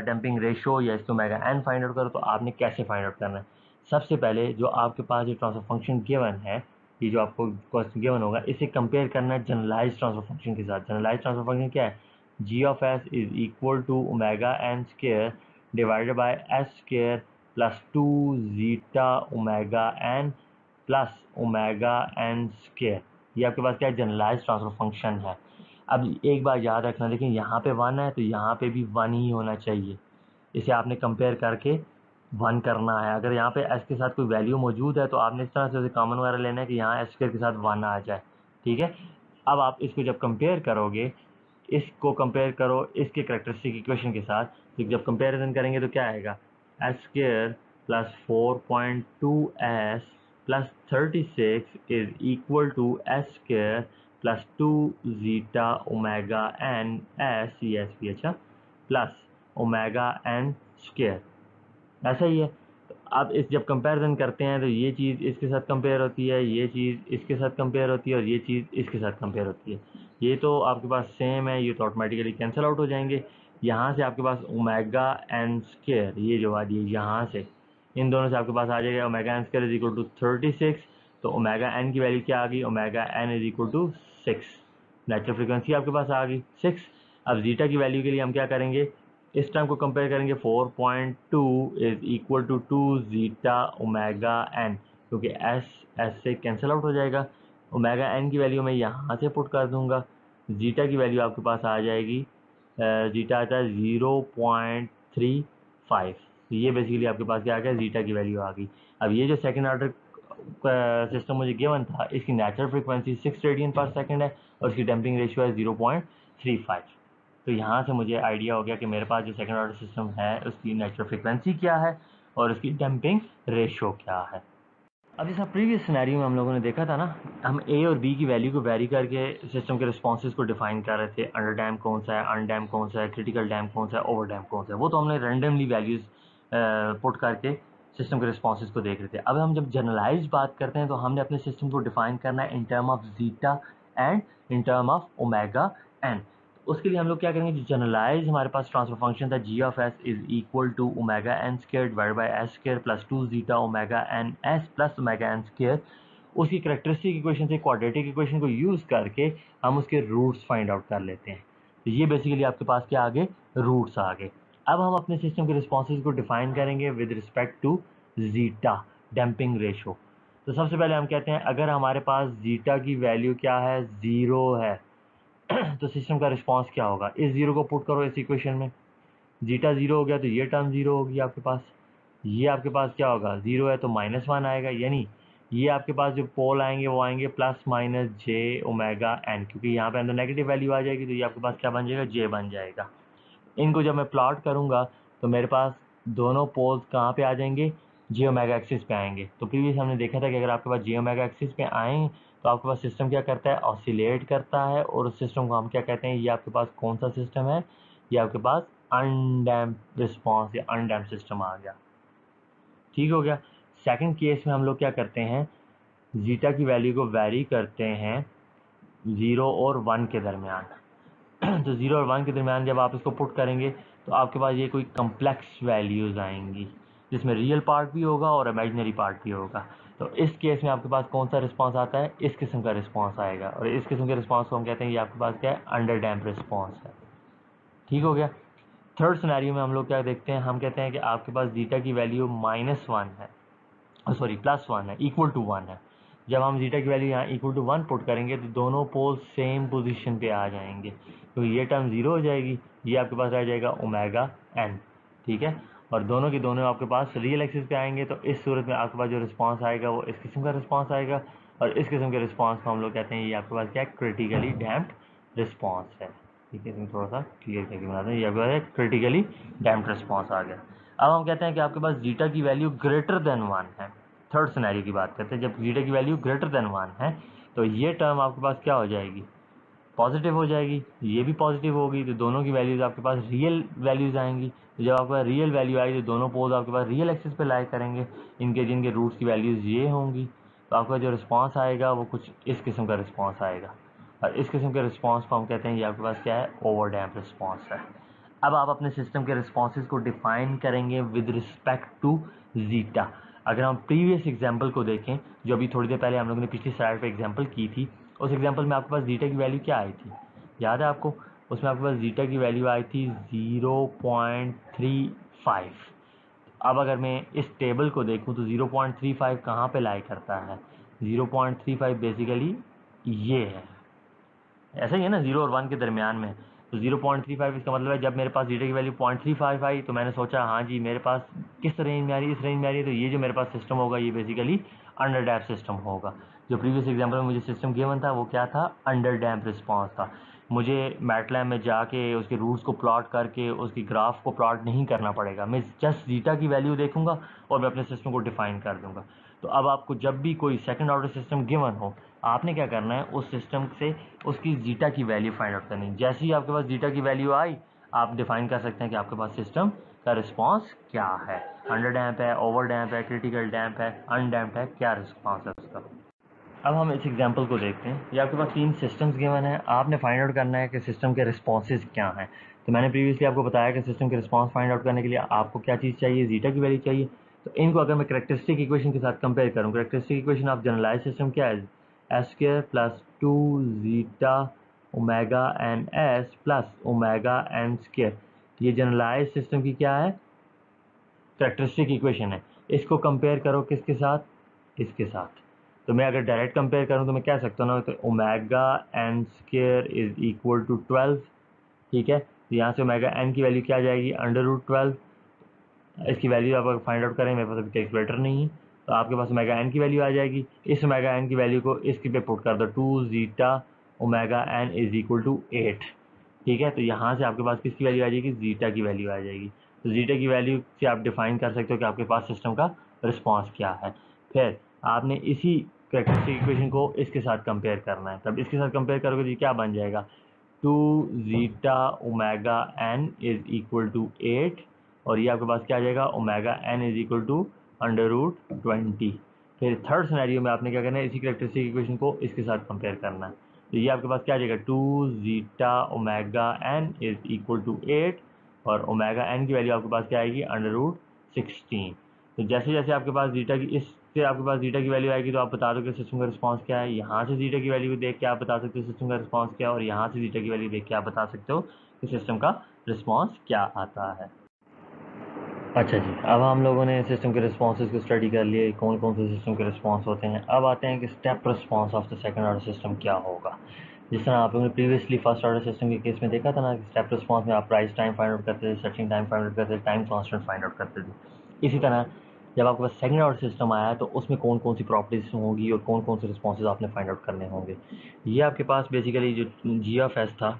Speaker 1: डैम्पिंग रेशो या इसको ω/n फाइंड आउट करो, तो आपने कैसे फाइंड आउट करना है। सबसे पहले जो आपके पास ये ट्रांसफर फंक्शन गिवन है, ये जो आपको क्वेश्चन गिवन होगा, इसे कंपेयर करना है जनरलाइज ट्रांसफर फंक्शन के साथ। जनरलाइज ट्रांसफर फंक्शन क्या है, g(s) = ω/n² divided by s² plus 2 zeta ω/n plus ω/n²। ये आपके पास क्या है, जनरलाइज ट्रांसफर फंक्शन है। अब एक बार याद रखना, देखिए यहाँ पे 1 है तो यहाँ पे भी 1 ही होना चाहिए। इसे आपने कंपेयर करके 1 करना है। अगर यहाँ पे s के साथ कोई वैल्यू मौजूद है तो आपने इस तरह से उसे कॉमन वगैरह लेना है कि यहाँ s² के साथ 1 आ जाए। ठीक है, अब आप इसको जब कंपेयर करोगे, इसको कंपेयर करो इसके करेक्टरिस्टिक इक्वेशन के साथ, तो जब कंपेरिजन करेंगे तो क्या आएगा, s² plus 4.2s plus 36 = s² plus 2 zeta ω/n(s) yes भी अच्छा प्लस ω/n²। ऐसा ही है। तो अब इस जब कंपैरिजन करते हैं तो ये चीज़ इसके साथ कंपेयर होती है, ये चीज़ इसके साथ कंपेयर होती है और ये चीज़ इसके साथ कंपेयर होती है। ये तो आपके पास सेम है, ये तो ऑटोमेटिकली कैंसिल आउट हो जाएंगे। यहाँ से आपके पास ω/n², ये जो आ रही है यहाँ से, इन दोनों से आपके पास आ जाएगा ω/n² = 36। तो ω/n की वैल्यू क्या आ गई, ω/n = 6। नेचुरल फ्रिक्वेंसी आपके पास आ गई 6। अब जीटा की वैल्यू के लिए हम क्या करेंगे, इस टर्म को कंपेयर करेंगे, 4.2 = 2 zeta ω/n, क्योंकि s से कैंसिल आउट हो जाएगा। ω/n की वैल्यू मैं यहाँ से पुट कर दूंगा, जीटा की वैल्यू आपके पास आ जाएगी, जीटा आता है 0.35। तो ये बेसिकली आपके पास क्या आ गया, जीटा की वैल्यू आ गई। अब ये जो सेकेंड ऑर्डर सिस्टम मुझे गिवन था, इसकी नेचुरल फ्रिक्वेंसी 6 रेडियन पर सेकेंड है और इसकी डैम्पिंग रेशियो है 0.35। तो यहाँ से मुझे आइडिया हो गया कि मेरे पास जो सेकंड ऑर्डर सिस्टम है उसकी नेचुरल फ्रिक्वेंसी क्या है और उसकी डैम्पिंग रेशो क्या है। अब जैसा प्रीवियस सिनेरियो में हम लोगों ने देखा था ना, हम ए और बी की वैल्यू को वेरी करके सिस्टम के रिस्पॉन्सेज को डिफाइन कर रहे थे। अंडर डैम कौन सा है, अन डैम कौन सा है, क्रिटिकल डैम कौन सा है, ओवर डैम कौन सा है, वो तो हमने रैंडमली वैल्यूज़ पुट करके सिस्टम के रिस्पॉन्सेज को देख रहे थे। अब हम जब जनरलाइज बात करते हैं तो हमने अपने सिस्टम को डिफाइन करना है in term of zeta and in term of omega N. उसके लिए हम लोग क्या करेंगे, जनरलाइज हमारे पास ट्रांसफर फंक्शन था G of S is equal to omega N square divide by s square plus 2 zeta omega N S plus omega N square. उसकी characteristic equation से क्वाड्रेटिक इक्वेशन को यूज़ करके हम उसके रूट्स फाइंड आउट कर लेते हैं। तो ये बेसिकली आपके पास क्या आ गए, रूट्स आ गए। अब हम अपने सिस्टम के रिस्पॉन्सेज को डिफाइन करेंगे with respect to zeta damping ratio. तो सबसे पहले हम कहते हैं अगर हमारे पास जीटा की वैल्यू क्या है, ज़ीरो है, तो सिस्टम का रिस्पॉन्स क्या होगा। इस जीरो को पुट करो इस इक्वेशन में, जीटा जीरो हो गया तो ये टर्म जीरो होगी आपके पास। ये आपके पास क्या होगा, जीरो है तो -1 आएगा, यानी ये आपके पास जो पोल आएंगे वो आएंगे प्लस माइनस जे ओमेगा एन, क्योंकि यहाँ पे अंदर नेगेटिव वैल्यू आ जाएगी तो ये आपके पास क्या बन जाएगा, जे बन जाएगा। इनको जब मैं प्लॉट करूँगा तो मेरे पास दोनों पोल्स कहाँ पे आ जाएंगे, जे ओमेगा एक्सिस पे आएंगे। तो प्रीवियस हमने देखा था कि अगर आपके पास जे ओमेगा एक्सिस पे आए तो आपके पास सिस्टम क्या करता है, ऑसिलेट करता है, और उस सिस्टम को हम क्या कहते हैं, ये आपके पास कौन सा सिस्टम है, ये आपके पास अनडैम्प्ड रिस्पॉन्स या अनडैम्प्ड सिस्टम आ गया। ठीक हो गया। सेकंड केस में हम लोग क्या करते हैं, जीटा की वैल्यू को वैरी करते हैं 0 और 1 के दरमियान। तो 0 और 1 के दरमियान जब आप इसको पुट करेंगे तो आपके पास ये कोई कम्प्लेक्स वैल्यूज़ आएंगी जिसमें रियल पार्ट भी होगा और इमेजिनरी पार्ट भी होगा। तो इस केस में आपके पास कौन सा रिस्पांस आता है, इस किस्म का रिस्पांस आएगा, और इस किस्म के रिस्पांस को हम कहते हैं ये आपके पास क्या है, अंडर डैम्प रिस्पांस है। ठीक हो गया। थर्ड सिनेरियो में हम लोग क्या देखते हैं, हम कहते हैं कि आपके पास जीटा की वैल्यू -1 है, सॉरी +1 है, इक्वल टू 1 है। जब हम जीटा की वैल्यू यहाँ इक्वल टू 1 पुट करेंगे तो दोनों पोल सेम पोजीशन पे आ जाएंगे, तो ये टर्म 0 हो जाएगी, ये आपके पास रह जाएगा ओमेगा एन। ठीक है, और दोनों के दोनों आपके पास रियल एक्सिस पे आएंगे, तो इस सूरत में आपके पास जो रिस्पांस आएगा वो इस किस्म का रिस्पांस आएगा, और इस किस्म के रिस्पांस को हम लोग कहते हैं ये आपके पास क्या है, क्रिटिकली डैम्प्ड रिस्पांस है। ठीक है, इसमें थोड़ा सा क्लियर करके बनाते हैं, ये आपके पास क्रिटिकली डैम्प्ड रिस्पांस आ गया। अब हम कहते हैं कि आपके पास जीटा की वैल्यू ग्रेटर देन 1 है। थर्ड सिनेरियो की बात करते हैं, जब जीटा की वैल्यू ग्रेटर देन 1 है तो ये टर्म आपके पास क्या हो जाएगी, पॉजिटिव हो जाएगी, ये भी पॉजिटिव होगी, तो दोनों की वैल्यूज़ आपके पास रियल वैल्यूज़ आएंगी। तो जब आपके पास रियल वैल्यू आएगी तो दोनों पोल्स आपके पास रियल एक्सिस पे लाई करेंगे, इनके जिनके रूट्स की वैल्यूज़ ये होंगी, तो आपका जो रिस्पांस आएगा वो कुछ इस किस्म का रिस्पांस आएगा, और इस किस्म के रिस्पांस को हम कहते हैं ये आपके पास क्या है, ओवर डैम्प रिस्पांस है। अब आप अपने सिस्टम के रिस्पॉन्सेज को डिफाइन करेंगे विद रिस्पेक्ट टू जीटा। अगर हम प्रीवियस एग्जांपल को देखें, जो अभी थोड़ी देर पहले हम लोगों ने पिछली स्लाइड पे एग्जांपल की थी, उस एग्जांपल में आपके पास जीटा की वैल्यू क्या आई थी, याद है आपको, उसमें आपके पास जीटा की वैल्यू आई थी 0.35। अब अगर मैं इस टेबल को देखूं तो 0.35 कहाँ पे लाई करता है, 0.35 बेसिकली ये है, ऐसा ही है ना, 0 और 1 के दरमियान में। तो 0.35 इसका मतलब है जब मेरे पास जीटा की वैल्यू 0.35 आई तो मैंने सोचा हाँ जी मेरे पास किस रेंज में आ रही है, इस रेंज में आ रही है, तो ये जो मेरे पास सिस्टम होगा ये बेसिकली अंडर डैम्प सिस्टम होगा। जो प्रीवियस एग्जाम्पल में मुझे सिस्टम गिवन था वो क्या था, अंडर डैम्प रिस्पॉन्स था। मुझे मैटलैब में जाके उसके रूट्स को प्लॉट करके उसकी ग्राफ को प्लॉट नहीं करना पड़ेगा, मैं जस्ट जीटा की वैल्यू देखूंगा और मैं अपने सिस्टम को डिफाइन कर दूंगा। तो अब आपको जब भी कोई सेकंड ऑर्डर सिस्टम गिवन हो, आपने क्या करना है, उस सिस्टम से उसकी जीटा की वैल्यू फाइंड आउट करनी है। जैसे ही आपके पास जीटा की वैल्यू आई, आप डिफाइन कर सकते हैं कि आपके पास सिस्टम का रिस्पांस क्या है, अंडर डैम्प है, ओवर डैम्प है, क्रिटिकल डैम्प है, अनडैम्प है, क्या रिस्पांस है उसका। अब हम इस एग्जांपल को देखते हैं, ये आपके पास 3 सिस्टम्स गिवन है, आपने फाइंड आउट करना है कि सिस्टम के रिस्पॉन्सेज क्या हैं। तो मैंने प्रीवियसली आपको बताया कि सिस्टम के रिस्पॉन्स फाइंड आउट करने के लिए आपको क्या चीज़ चाहिए, जीटा की वैल्यू चाहिए। तो इनको अगर मैं करेक्टरिस्टिक इक्वेशन के साथ कंपेयर करूँ, characteristic equation of generalize system क्या है, S square plus 2 zeta omega N S plus omega N square, ये जनरलाइज सिस्टम की क्या है, करेक्टरिस्टिक इक्वेशन है। इसको कंपेयर करो किसके साथ, इसके साथ। तो मैं अगर डायरेक्ट कंपेयर करूं तो मैं कह सकता हूँ ना, तो omega N square is equal to 12। ठीक है, तो यहाँ से ओमेगा एन की वैल्यू क्या आ जाएगी, √12। इसकी वैल्यू आप अगर फाइंड आउट करें, मेरे पास अभी कैलकुलेटर नहीं है, तो आपके पास ओमेगा एन की वैल्यू आ जाएगी। इस ओमेगा एन की वैल्यू को इसकी पे पुट कर दो, 2 zeta omega N is equal to 8। ठीक है, तो यहाँ से आपके पास किसकी वैल्यू आ जाएगी, जीटा की वैल्यू आ जाएगी। तो जीटा की वैल्यू से आप डिफाइन कर सकते हो कि आपके पास सिस्टम का रिस्पॉन्स क्या है। फिर आपने इसी कैरेक्टरिस्टिक इक्वेशन को इसके साथ कंपेयर करना है। तब इसके साथ कंपेयर करोगे तो क्या बन जाएगा, 2 zeta omega N is equal to 8, और ये आपके पास क्या आ जाएगा, omega N is equal to √20। फिर थर्ड सिनेरियो में आपने क्या करना है, इसी कैरेक्टरिस्टिक इक्वेशन को इसके साथ कंपेयर करना है। तो ये आपके पास क्या आ जाएगा, 2 zeta omega N is equal to 8, और ओमेगा एन की वैल्यू आपके पास क्या आएगी, √16। तो जैसे जैसे आपके पास जीटा की इससे आपके पास जीटा की वैल्यू आएगी तो आप बता दो कि सिस्टम का रिस्पांस क्या है। यहाँ से जीटा की वैल्यू देख के आप बता सकते हो सिस्टम का रिस्पांस क्या है, और यहाँ से जीटा की वैल्यू देख के आप बता सकते हो कि सिस्टम का रिस्पांस क्या आता है। अच्छा जी, अब हम लोगों ने सिस्टम के रिस्पॉन्सेज को स्टडी कर लिए, कौन कौन से सिस्टम के रिस्पॉन्स होते हैं। अब आते हैं कि step response of the second order system क्या होगा। जिस तरह आप लोगों ने प्रीवियसली फर्स्ट ऑर्डर सिस्टम के केस में देखा था ना कि स्टेप रिस्पॉन्स में आप प्राइस टाइम फाइंड आउट करते थे, सेटिंग टाइम फाइंड आउट करते थे, टाइम कांस्टेंट फाइंड आउट करते थे। इसी तरह जब आपके पास सेकंड ऑर्डर सिस्टम आया तो उसमें कौन कौन सी प्रॉपर्टीज होंगी और कौन कौन से रिस्पॉन्सेज आपने फाइंड आउट करने होंगे। ये आपके पास बेसिकली जो जी ऑफ एस था,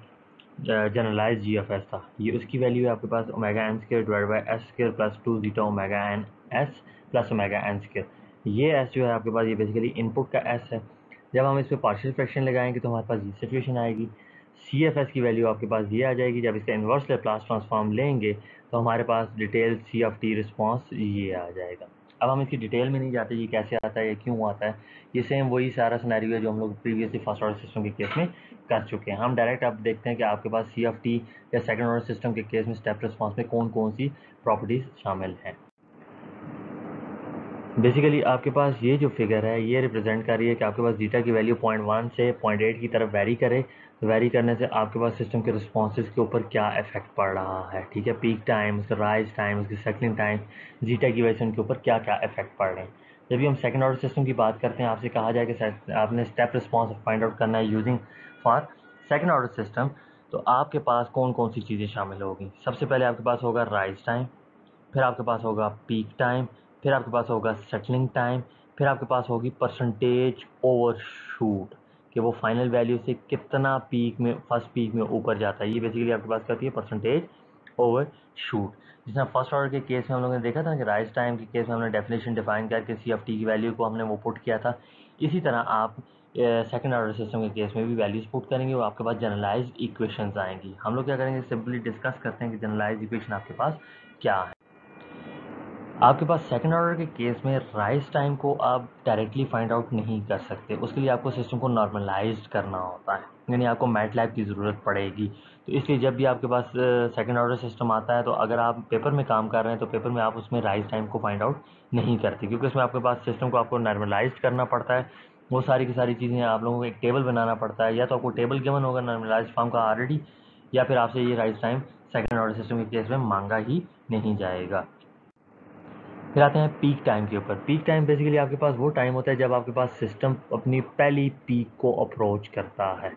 Speaker 1: जनरलाइज जी ऑफ एस था, ये उसकी वैल्यू है आपके पास omega n square divide by s square plus 2 zeta omega N S plus omega n square. ये एस जो है आपके पास ये बेसिकली इनपुट का एस है। जब हम इस पर पार्शियल फ्रैक्शन लगाएंगे तो हमारे पास ये सिचुएशन आएगी। सी एफ एस की वैल्यू आपके पास ये आ जाएगी। जब इसका इन्वर्स लेप्लास ट्रांसफॉर्म लेंगे तो हमारे पास detail c of t response ये आ जाएगा। अब हम इसकी डिटेल में नहीं जाते ये कैसे आता है, ये क्यों आता है। ये सेम वही सारा सिनेरियो है जो हम लोग प्रीवियसली फर्स्ट ऑर्डर सिस्टम के केस में कर चुके हैं। हम डायरेक्ट अब देखते हैं कि आपके पास सी एफ टी या सेकंड ऑर्डर सिस्टम के केस में स्टेप रिस्पॉन्स में कौन कौन सी प्रॉपर्टीज शामिल हैं। बेसिकली आपके पास ये जो फिगर है ये रिप्रेजेंट कर रही है कि आपके पास जीटा की वैल्यू 0.1 से 0.8 की तरफ वेरी करे, तो वेरी करने से आपके पास सिस्टम के रिस्पॉन्सेज के ऊपर क्या इफेक्ट पड़ रहा है। ठीक है, पीक टाइम, उसका राइज टाइम, उसकी सेटलिंग टाइम, जीटा की वजह से उनके ऊपर क्या क्या इफेक्ट पड़ रहे हैं। जब भी हम सेकंड ऑर्डर सिस्टम की बात करते हैं, आपसे कहा जाए कि आपने स्टेप रिस्पॉन्स फाइंड आउट करना है using for second order system, तो आपके पास कौन कौन सी चीज़ें शामिल होगी। सबसे पहले आपके पास होगा राइज टाइम, फिर आपके पास होगा पीक टाइम, फिर आपके पास होगा सेटलिंग टाइम, फिर आपके पास होगी परसेंटेज ओवरशूट, कि वो फाइनल वैल्यू से कितना पीक में, फर्स्ट पीक में ऊपर जाता है। ये बेसिकली आपके पास करती है परसेंटेज ओवरशूट। जिसमें फर्स्ट ऑर्डर के केस में हम लोगों ने देखा था कि राइज टाइम के केस में हमने डेफिनेशन डिफाइन करके सी एफ टी की वैल्यू को हमने वो पुट किया था। इसी तरह आप सेकंड ऑर्डर सिस्टम के केस में भी वैल्यूज पुट करेंगे और आपके पास जनरलाइज इक्वेशंस आएंगी। हम लोग क्या करेंगे, सिंपली डिस्कस करते हैं कि जनरलाइज इक्वेशन आपके पास क्या है। आपके पास सेकंड ऑर्डर के केस में राइज टाइम को आप डायरेक्टली फाइंड आउट नहीं कर सकते, उसके लिए आपको सिस्टम को नॉर्मलाइज करना होता है, यानी आपको मैटलैब की ज़रूरत पड़ेगी। तो इसलिए जब भी आपके पास सेकंड ऑर्डर सिस्टम आता है तो अगर आप पेपर में काम कर रहे हैं तो पेपर में आप उसमें राइज टाइम को फाइंड आउट नहीं करते, क्योंकि उसमें आपके पास सिस्टम को आपको नॉर्मलाइज करना पड़ता है। वो सारी की सारी चीज़ें आप लोगों को एक टेबल बनाना पड़ता है, या तो आपको टेबल गिवन होगा नॉर्मलाइज फॉर्म का ऑलरेडी, या फिर आपसे ये rise time second order system के केस में मांगा ही नहीं जाएगा। फिर आते हैं पीक टाइम के ऊपर। पीक टाइम बेसिकली आपके पास वो टाइम होता है जब आपके पास सिस्टम अपनी पहली पीक को अप्रोच करता है।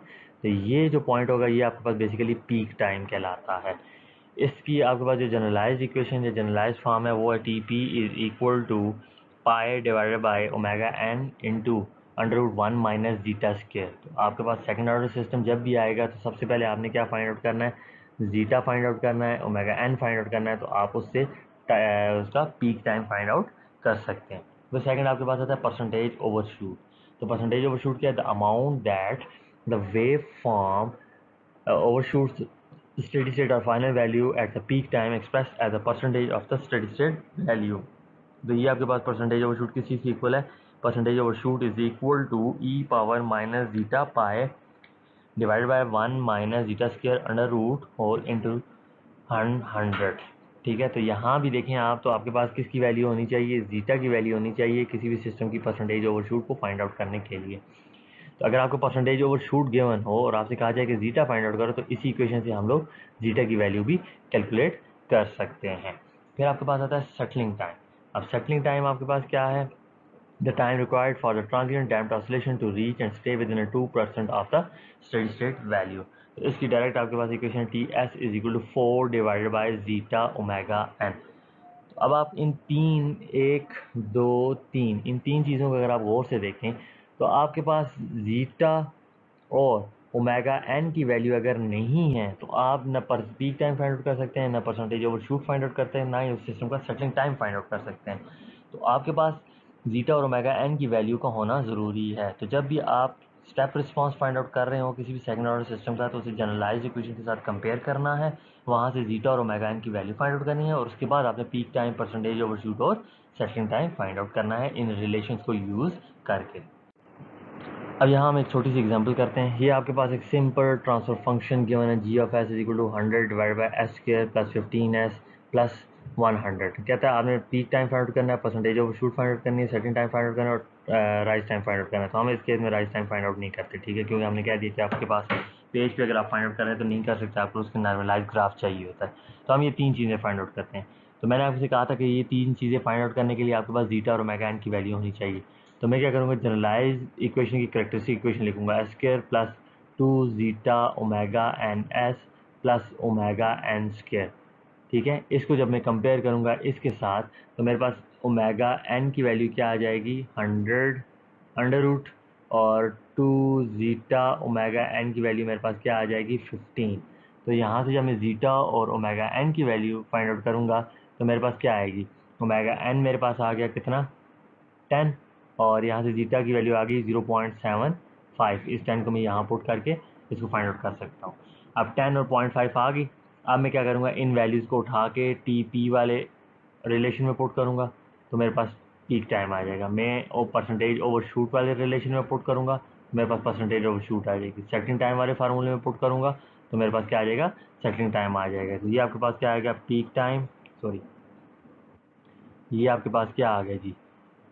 Speaker 1: तो ये जो पॉइंट होगा ये आपके पास बेसिकली पीक टाइम कहलाता है। इसकी आपके पास जो जनरलाइज इक्वेशन या जनरलाइज फॉर्म है वो है T P is equal to pi divided by omega N into √1 minus zeta square. तो आपके पास सेकंड ऑर्डर सिस्टम जब भी आएगा तो सबसे पहले आपने क्या फाइंड आउट करना है, जीटा फाइंड आउट करना है, ओमेगा एन फाइंड आउट करना है। तो आप उससे उसका पीक टाइम फाइंड आउट कर सकते हैं। तो सेकंड आपके पास आता है परसेंटेज ओवरशूट। तो परसेंटेज ओवरशूट क्या है, the amount that the wave form overshoots the steady state or final value at the peak time expressed as a percentage of the steady state value। तो ये आपके पास परसेंटेज ओवरशूट किस चीज़ की equal है, percentage overshoot is equal to e power minus zeta pi divided by 1 minus zeta square under root whole into 100। ठीक है, तो यहाँ भी देखें आप, तो आपके पास किसकी वैल्यू होनी चाहिए, जीटा की वैल्यू होनी चाहिए किसी भी सिस्टम की परसेंटेज ओवरशूट को फाइंड आउट करने के लिए। तो अगर आपको परसेंटेज ओवर शूट गिवन हो और आपसे कहा जाए कि जीटा फाइंड आउट करो, तो इसी इक्वेशन से हम लोग जीटा की वैल्यू भी कैलकुलेट कर सकते हैं। फिर आपके पास आता है सेटलिंग टाइम। अब सेटलिंग टाइम आपके पास क्या है, the time required for the transient damped oscillation to reach and stay within 2% of the steady state value. तो इसकी डायरेक्ट आपके पास equation T s is equal to 4 divided by zeta omega n. तो अब आप इन तीन, एक दो तीन, इन तीन चीज़ों को अगर आप गौर से देखें तो आपके पास जीटा और ओमेगा एन की वैल्यू अगर नहीं है तो आप न पर पीक टाइम फाइंड आउट कर सकते हैं, न percentage over shoot find out करते हैं, ना ही उस सिस्टम का सेटलिंग टाइम फाइंड आउट कर सकते हैं। तो आपके पास जीटा और ओमेगा एन की वैल्यू का होना ज़रूरी है। तो जब भी आप स्टेप रिस्पांस फाइंड आउट कर रहे हो किसी भी सेकंड ऑर्डर सिस्टम का, तो उसे जनरलाइज्ड इक्वेशन के साथ कंपेयर करना है, वहाँ से जीटा और ओमेगा एन की वैल्यू फाइंड आउट करनी है, और उसके बाद आपने पीक टाइम, परसेंटेज ओवरशूट और सेटलिंग टाइम फाइंड आउट करना है इन रिलेशंस को यूज़ करके। अब यहाँ हम एक छोटी सी एग्जांपल करते हैं। ये आपके पास एक सिंपल ट्रांसफर फंक्शन गिवन है, G of S is equal to 100 divide by s square plus 15s plus 100। कहता है आपने पीक टाइम फाइंड आउट करना है, percentage of shoot find out करनी है, सेटिंग टाइम फाइंड आउट करना है और राइज टाइम फाइंड आउट करना है। तो हम इस केस में राइज टाइम फाइंड आउट नहीं करते, ठीक है, क्योंकि हमने कह दिया कि आपके पास पेज पे अगर आप फाइंड आउट कर रहे हैं तो नहीं कर सकते, आपको उसके नॉर्मलाइज ग्राफ चाहिए होता है। तो हम ये तीन चीज़ें फाइंड आउट करते हैं। तो मैंने आपसे कहा था कि ये तीन चीज़ें फाइंड आउट करने के लिए आपके पास जीटा और ओमेगा एन की वैल्यू होनी चाहिए। तो मैं क्या करूँगा, जनरलाइज इक्वेशन की करेक्टरिस्टिक इक्वेशन लिखूंगा, S square plus 2 zeta omega N S plus omega N square. ठीक है, इसको जब मैं कंपेयर करूँगा इसके साथ, तो मेरे पास ओमेगा एन की वैल्यू क्या आ जाएगी, 100 अंडर रूट, और 2 जीटा ओमेगा एन की वैल्यू मेरे पास क्या आ जाएगी, 15। तो यहाँ से जब मैं जीटा और ओमेगा एन की वैल्यू फाइंड आउट करूँगा तो मेरे पास क्या आएगी, ओमेगा एन मेरे पास आ गया कितना, 10, और यहाँ से जीटा की वैल्यू आ गई 0.75। इस 10 को मैं यहाँ पुट करके इसको फाइंड आउट कर सकता हूँ। अब 10 और 0.5 आ गई। अब मैं क्या करूँगा, इन वैल्यूज़ को उठा के टी पी वाले रिलेशन में पुट करूँगा, तो मेरे पास पीक टाइम आ जाएगा। मैं और परसेंटेज ओवर शूट वाले रिलेशन में पुट करूँगा, मेरे पास परसेंटेज ओवर शूट आ जाएगी। सेटिंग टाइम वाले फार्मूले में पुट करूँगा तो मेरे पास क्या आ जाएगा, सेटिंग टाइम आ जाएगा। तो ये आपके पास क्या आएगा, पीक टाइम, सॉरी, ये आपके पास क्या आ गया जी,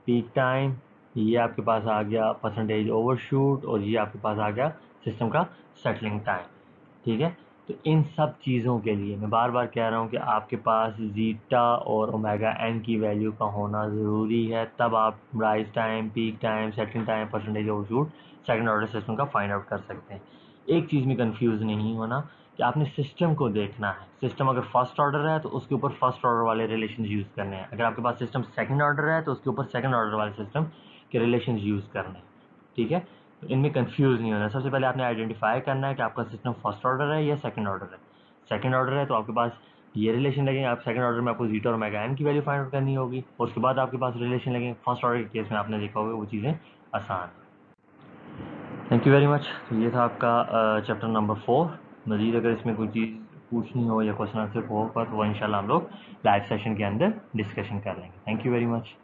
Speaker 1: पीक टाइम, ये आपके पास आ गया परसेंटेज ओवरशूट, और ये आपके पास आ गया सिस्टम का सेटलिंग टाइम। ठीक है, तो इन सब चीज़ों के लिए मैं बार बार कह रहा हूँ कि आपके पास जीटा और ओमेगा एन की वैल्यू का होना ज़रूरी है, तब आप rise time, peak time, settling time, percentage overshoot second order system का फाइंड आउट कर सकते हैं। एक चीज़ में कंफ्यूज नहीं होना कि आपने सिस्टम को देखना है। सिस्टम अगर फर्स्ट ऑर्डर है तो उसके ऊपर फर्स्ट ऑर्डर वाले रिलेशन यूज़ करने हैं, अगर आपके पास सिस्टम सेकंड ऑर्डर है तो उसके ऊपर सेकंड ऑर्डर वाले सिस्टम के रिलेशन यूज़ करने हैं। ठीक है, तो इनमें कंफ्यूज नहीं होना। सबसे पहले आपने आइडेंटिफाई करना है कि आपका सिस्टम फर्स्ट ऑर्डर है या सेकंड ऑर्डर है। सेकंड ऑर्डर है तो आपके पास ये रिलेशन लगेंगे, आप सेकंड ऑर्डर में आपको जीटा और ओमेगा एन की वैल्यू फाइंड आउट करनी होगी, और उसके बाद आपके पास रिलेशन लगेंगे। फर्स्ट ऑर्डर के केस में आपने देखा होगा वो चीज़ें आसान है। Thank you very much. तो ये था आपका चैप्टर नंबर 4। मज़ीद अगर इसमें कोई चीज़ पूछनी हो या क्वेश्चन आंसर होगा तो वह इंशाल्लाह हम लोग लाइव सेशन के अंदर डिस्कशन कर लेंगे। Thank you very much.